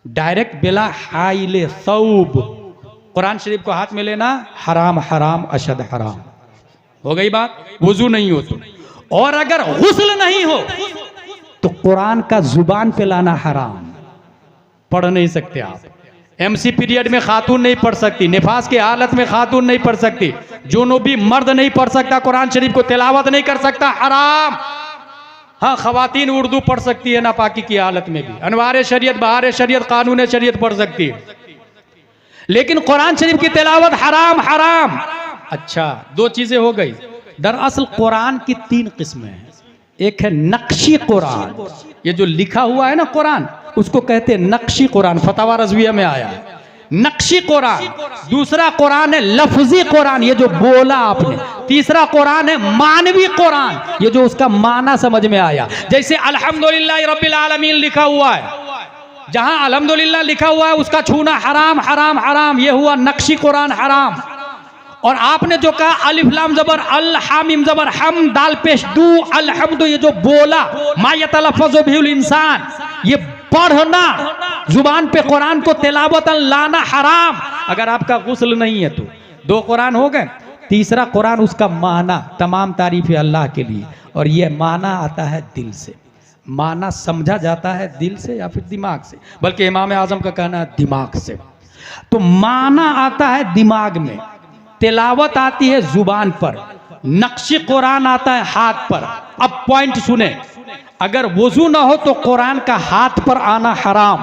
डायरेक्ट बिला हाइले सौब कुरान शरीफ को हाथ में लेना हराम, हराम अशद हराम। हो गई बात? वुजू नहीं हो तो। और अगर गुस्ल नहीं हो तो कुरान का जुबान पे लाना हराम, पढ़ नहीं सकते आप। एमसी पीरियड में खातून नहीं पढ़ सकती, निफास की हालत में खातून नहीं पढ़ सकती, जुनूबी मर्द नहीं पढ़ सकता, कुरान शरीफ को तिलावत नहीं कर सकता, हराम। हाँ, खवातीन उर्दू पढ़ सकती है नापाकी की हालत में भी, अनवार शरीयत, बहार शरीयत, कानून शरीयत पढ़ सकती है, लेकिन कुरान शरीफ की तिलावत हराम, हराम। अच्छा, दो चीजें हो गई। दरअसल कुरान की 3 किस्में हैं। एक है नक्शी कुरान, ये जो लिखा हुआ है ना कुरान, उसको कहते हैं नक्शी कुरान, फतवा रज़विया में आया है नक्शी कुरान। दूसरा कुरान है लफ्जी कुरान, ये जो बोला आपने। तीसरा कुरान है मानवी कुरान, ये जो उसका माना समझ में आया। जैसे अल्हम्दुलिल्लाह रब्बिल आलमीन लिखा हुआ है, जहां अल्हम्दुलिल्लाह लिखा हुआ है उसका छूना हराम, हराम, हराम। ये हुआ नक्शी कुरान, हराम। और आपने जो कहा अलिफ लाम जबर अल हामिम जबर हम दाल पेश दू अलहम्दु, ये जो बोला मा यतलफ़्फ़ज़ु बिहिल इंसान, ये पढ़ना जुबान पे कुरान को तिलावतन लाना हराम। अगर आपका गुस्ल नहीं है तो 2 कुरान हो गए। तीसरा कुरान उसका माना, तमाम तारीफ है अल्लाह के लिए, और ये माना आता है दिल से। माना समझा जाता है दिल से या फिर दिमाग से, बल्कि इमाम आजम का कहना है दिमाग से। तो माना आता है दिमाग में, तिलावत आती है जुबान पर, नक्शी कुरान आता है हाथ पर। अब पॉइंट सुने, अगर वुजू ना हो तो कुरान का हाथ पर आना हराम,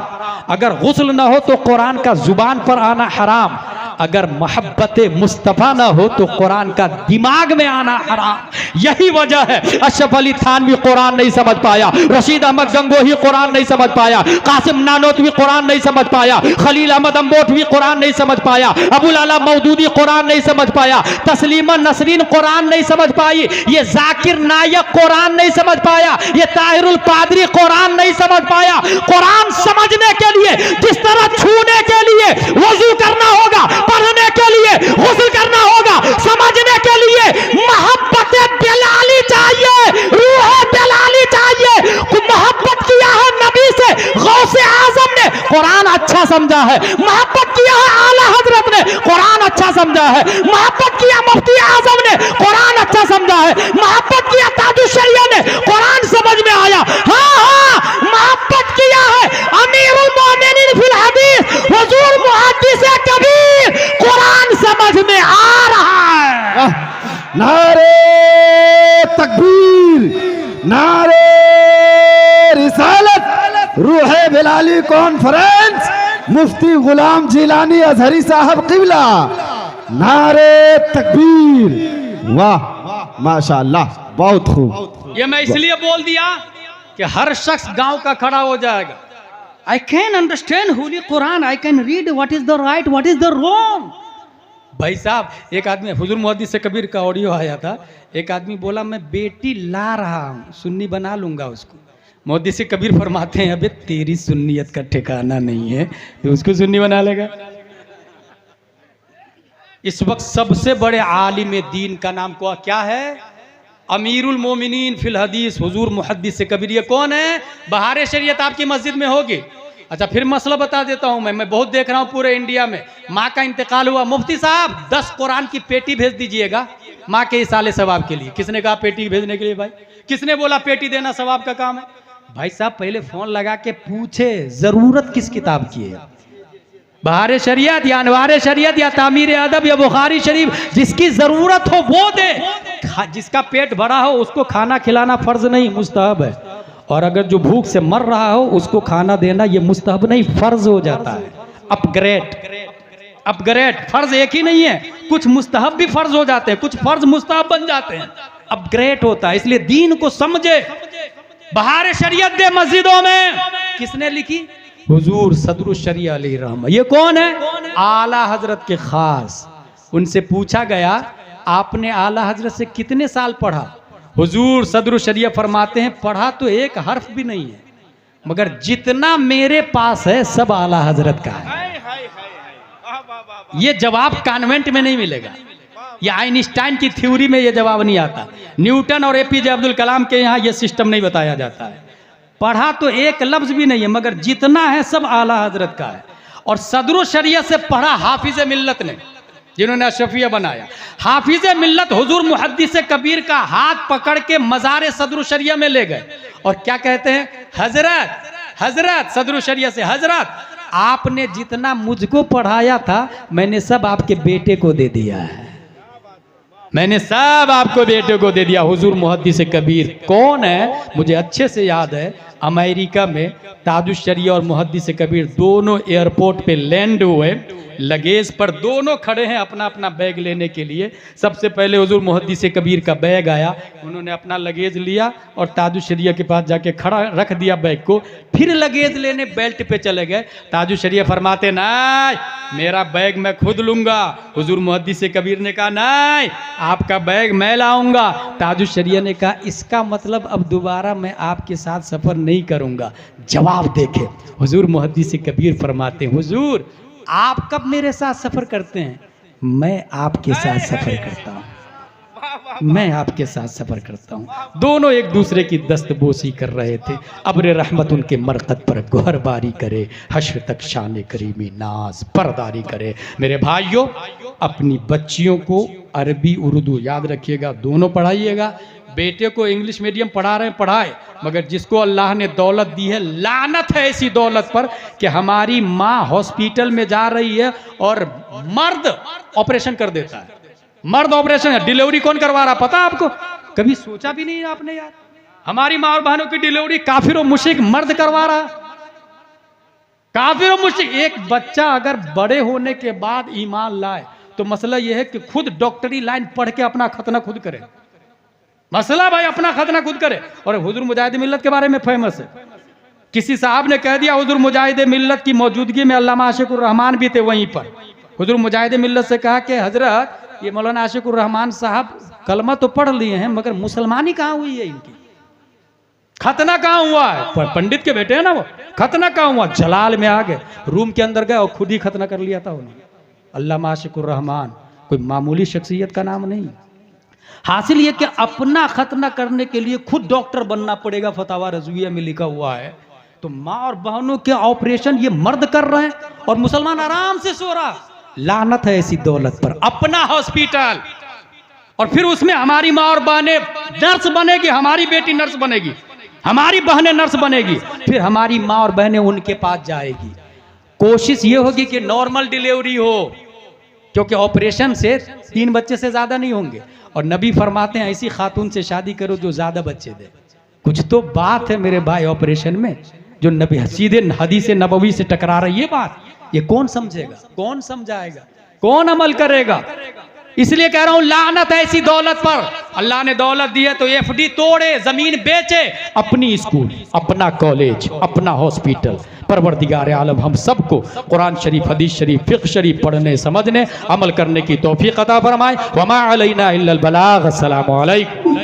अगर गुस्ल ना हो तो कुरान का जुबान पर आना हराम, अगर मोहब्बत मुस्तफ़ा ना हो तो कुरान का दिमाग में आना हराम। यही वजह है अशरफ अली थानवी कुरान नहीं समझ पाया, रशीद अहमद गंगोही कुरान नहीं समझ पाया, कासिम नानोतवी कुरान नहीं समझ पाया, खलील अहमद अम्बोटवी कुरान नहीं समझ पाया, अबुल आला मौदूदी कुरान नहीं समझ पाया, तस्लीमा नसरीन कुरान नहीं समझ पाई, ये जाकिर नायक कुरान नहीं समझ पाया, ये ताहिरुल पादरी कुरान नहीं समझ पाया। कुरान समझने के लिए जिस तरह छूने के लिए वजू करना होगा, पढ़ने के लिए गुस्ल करना होगा, समझने के लिए मोहब्बत बिलाली चाहिए, रूह बिलाली चाहिए। मोहब्बत किया है नबी से गौसे आजम ने, कुरान अच्छा समझा है। मोहब्बत किया है आला हजरत ने, कुरान अच्छा समझा है। मोहब्बत किया मुफ्ती आजम ने, कुरान अच्छा समझा है। मोहब्बत किया ताजुश्शरिया ने, कुरान समझ में आया। हाँ हाँ, मोहब्बत किया है अमीरुल मोमिनीन फिल हदीस हुजूर मुहद्दिस कबीर, कुरान समझ में आ रहा है। नारे तकबीर, नारे रिसालत, रूह बिलाली कॉन्फ्रेंस, मुफ्ती गुलाम जिलानी अजहरी साहब किबला, नारे तकबीर। वाह माशाअल्लाह, बहुत खूब। ये मैं इसलिए बोल दिया कि हर शख्स गांव का खड़ा हो जाएगा। I can understand Holi Quran, I can read what is the right, what is the wrong. भाई साहब, एक आदमी हुजूर मुहद्दिस कबीर का ऑडियो आया था, एक आदमी बोला मैं बेटी ला रहा हूँ, सुन्नी बना लूंगा उसको। मुहद्दिस कबीर फरमाते हैं अबे तेरी सुन्नियत का ठिकाना नहीं है तो उसको सुन्नी बना लेगा। इस वक्त सबसे बड़े आलिम दीन का नाम क्या है? अमीरुल मोमिनीन फिल हदीस हुजूर मुहद्दिस कबीर। ये कौन है? बहार शरीयत आपकी मस्जिद में होगी। अच्छा, फिर मसला बता देता हूं। मैं बहुत देख रहा हूं पूरे इंडिया में, माँ का इंतकाल हुआ, मुफ्ती साहब 10 कुरान की पेटी भेज दीजिएगा माँ के इसाले सवाब के लिए। किसने कहा पेटी भेजने के लिए? भाई किसने बोला पेटी देना सवाब का काम है? भाई साहब पहले फोन लगा के पूछे जरूरत किस किताब की है, बहार शरीयत या अनवार शरीयत या तामीर अदब या बुखारी शरीफ, जिसकी जरूरत हो वो दे। जिसका पेट भरा हो उसको खाना खिलाना फर्ज नहीं, मुस्तहब है। और अगर जो भूख से मर रहा हो उसको खाना देना ये मुस्तहब नहीं, फर्ज हो जाता है, अपग्रेड। अपग्रेड, फर्ज एक ही नहीं है, कुछ मुस्तहब भी फर्ज हो जाते हैं, कुछ फर्ज मुस्तहब बन जाते हैं, अपग्रेड होता है। इसलिए दीन को समझे, बहार शरीयत दे मस्जिदों में। किसने लिखी? हुजूर सदरुल शरिया अलैहिर्रहमा। ये कौन है? आला हजरत के खास। उनसे पूछा गया आपने आला हजरत से कितने साल पढ़ा? हुजूर सदरुल शरिया फरमाते हैं पढ़ा तो एक हर्फ भी नहीं है, मगर जितना मेरे पास है सब आला हजरत का है। ये जवाब कॉन्वेंट में नहीं मिलेगा, ये आइंस्टाइन की थ्योरी में ये जवाब नहीं आता, न्यूटन और एपीजे अब्दुल कलाम के यहाँ ये सिस्टम नहीं बताया जाता है। पढ़ा तो एक लफ्ज भी नहीं है, मगर जितना है सब आला हजरत का है। और सदरुल शरिया से पढ़ा हाफिज मिल्लत ने, जिन्होंने अशरफिया बनाया। हाफिज मिल्लत हुजूर मुहद्दिस कबीर का हाथ पकड़ के मज़ार सदरुल शरिया में ले गए और क्या कहते हैं? हजरत, हजरत सदरुल शरिया से, हजरत आपने जितना मुझको पढ़ाया था मैंने सब आपके बेटे को दे दिया है, मैंने सब आपको बेटे को दे दिया। हुजूर मुहद्दिस कबीर कौन है? मुझे अच्छे से याद है, अमेरिका में ताजुश शरिया और मुहद्दिस कबीर दोनों एयरपोर्ट पे लैंड हुए, लगेज पर दोनों खड़े हैं अपना अपना बैग लेने के लिए। सबसे पहले हुजूर मुहद्दिस कबीर का बैग आया, उन्होंने अपना लगेज लिया और ताजुश शरिया के पास जाके खड़ा रख दिया बैग को, फिर लगेज लेने बेल्ट पे चले गए। ताजुश शरिया फरमाते नहीं मेरा बैग मैं खुद लूंगा। हुजूर मुहद्दिस कबीर ने कहा नहीं आपका बैग मैं लाऊंगा। ताजुश शरिया ने कहा इसका मतलब अब दोबारा मैं आपके साथ सफर नहीं करूंगा। जवाब देखे हुजूर मुहद्दिस कबीर फरमाते हुजूर आप कब मेरे साथ सफर करते हैं? मैं आपके साथ सफर करता हूँ, मैं आपके साथ सफर करता हूँ। दोनों एक दूसरे की दस्तबोसी कर रहे थे। अब्र रहमत उनके मरकत पर गोहरबारी करे, हश्र तक शान करीमी नाज परदारी करे। मेरे भाइयों अपनी बच्चियों को अरबी उर्दू याद रखिएगा, दोनों पढ़ाइएगा। बेटे को इंग्लिश मीडियम पढ़ा रहे हैं पढ़ाए, मगर जिसको अल्लाह ने दौलत दी है लानत है ऐसी दौलत पर कि हमारी माँ हॉस्पिटल में जा रही है और मर्द ऑपरेशन कर देता है। मर्द ऑपरेशन, डिलीवरी कौन करवा रहा पता आपको? कभी सोचा भी नहीं आपने यार, हमारी माँ और बहनों की डिलीवरी काफिर और मुश्रिक मर्द करवा रहा, काफिर और मुश्रिक। एक बच्चा अगर बड़े होने के बाद ईमान लाए तो मसला यह है कि खुद डॉक्टरी लाइन पढ़ के अपना खतना खुद करे। मसला भाई अपना खतना खुद करे। और हुजूर मुजाहिद मिल्लत के बारे में फेमस है, किसी साहब ने कह दिया हुजूर मुजाहिद मिल्लत की मौजूदगी में अल्लामा आशिकुर रहमान भी थे वहीं पर। हुजूर मुजाहिद मिल्लत से कहा कि हजरत ये मौलाना आशिकुर रहमान साहब कलमा तो पढ़ लिए हैं मगर मुसलमानी कहाँ हुई है इनकी? खतना कहाँ हुआ है? पंडित के बेटे हैं ना वो, खतना कहाँ हुआ? जलाल में आ गए, रूम के अंदर गए और खुद ही खतना कर लिया था उन्होंने। अल्लामा आशिकुर रहमान कोई मामूली शख्सियत का नाम नहीं। हासिल ये कि अपना खतना करने के लिए खुद डॉक्टर बनना पड़ेगा, फतावा रज़विया में लिखा हुआ है। तो माँ और बहनों के ऑपरेशन ये मर्द कर रहे हैं और मुसलमान आराम से सो रहा। लानत है ऐसी दौलत पर। अपना हॉस्पिटल और फिर उसमें हमारी माँ और बहनें नर्स बनेगी, हमारी बेटी नर्स बनेगी, हमारी बहनें नर्स बनेगी, फिर हमारी माँ और बहनें उनके पास जाएगी। कोशिश ये होगी कि नॉर्मल डिलीवरी हो, क्योंकि ऑपरेशन से 3 बच्चे से ज्यादा नहीं होंगे। और नबी फरमाते हैं ऐसी खातून से शादी करो जो ज्यादा बच्चे दे। कुछ तो बात है मेरे भाई ऑपरेशन में, जो नबी सीधे हदीस नबवी से टकरा रही है बात। ये कौन समझेगा, कौन समझाएगा, कौन अमल करेगा? इसलिए कह रहा हूं लानत ऐसी दौलत पर। अल्लाह ने दौलत दी है तो एफडी तोड़े, जमीन बेचे, अपनी स्कूल, अपना कॉलेज, अपना हॉस्पिटल। परवरदिगार आलम हम सबको कुरान शरीफ, हदीस शरीफ, फिक्र शरीफ पढ़ने, समझने, अमल करने की तौफीक अता फरमाए। वमा अलैना इल्लल बलाग। अस्सलामु अलैकुम।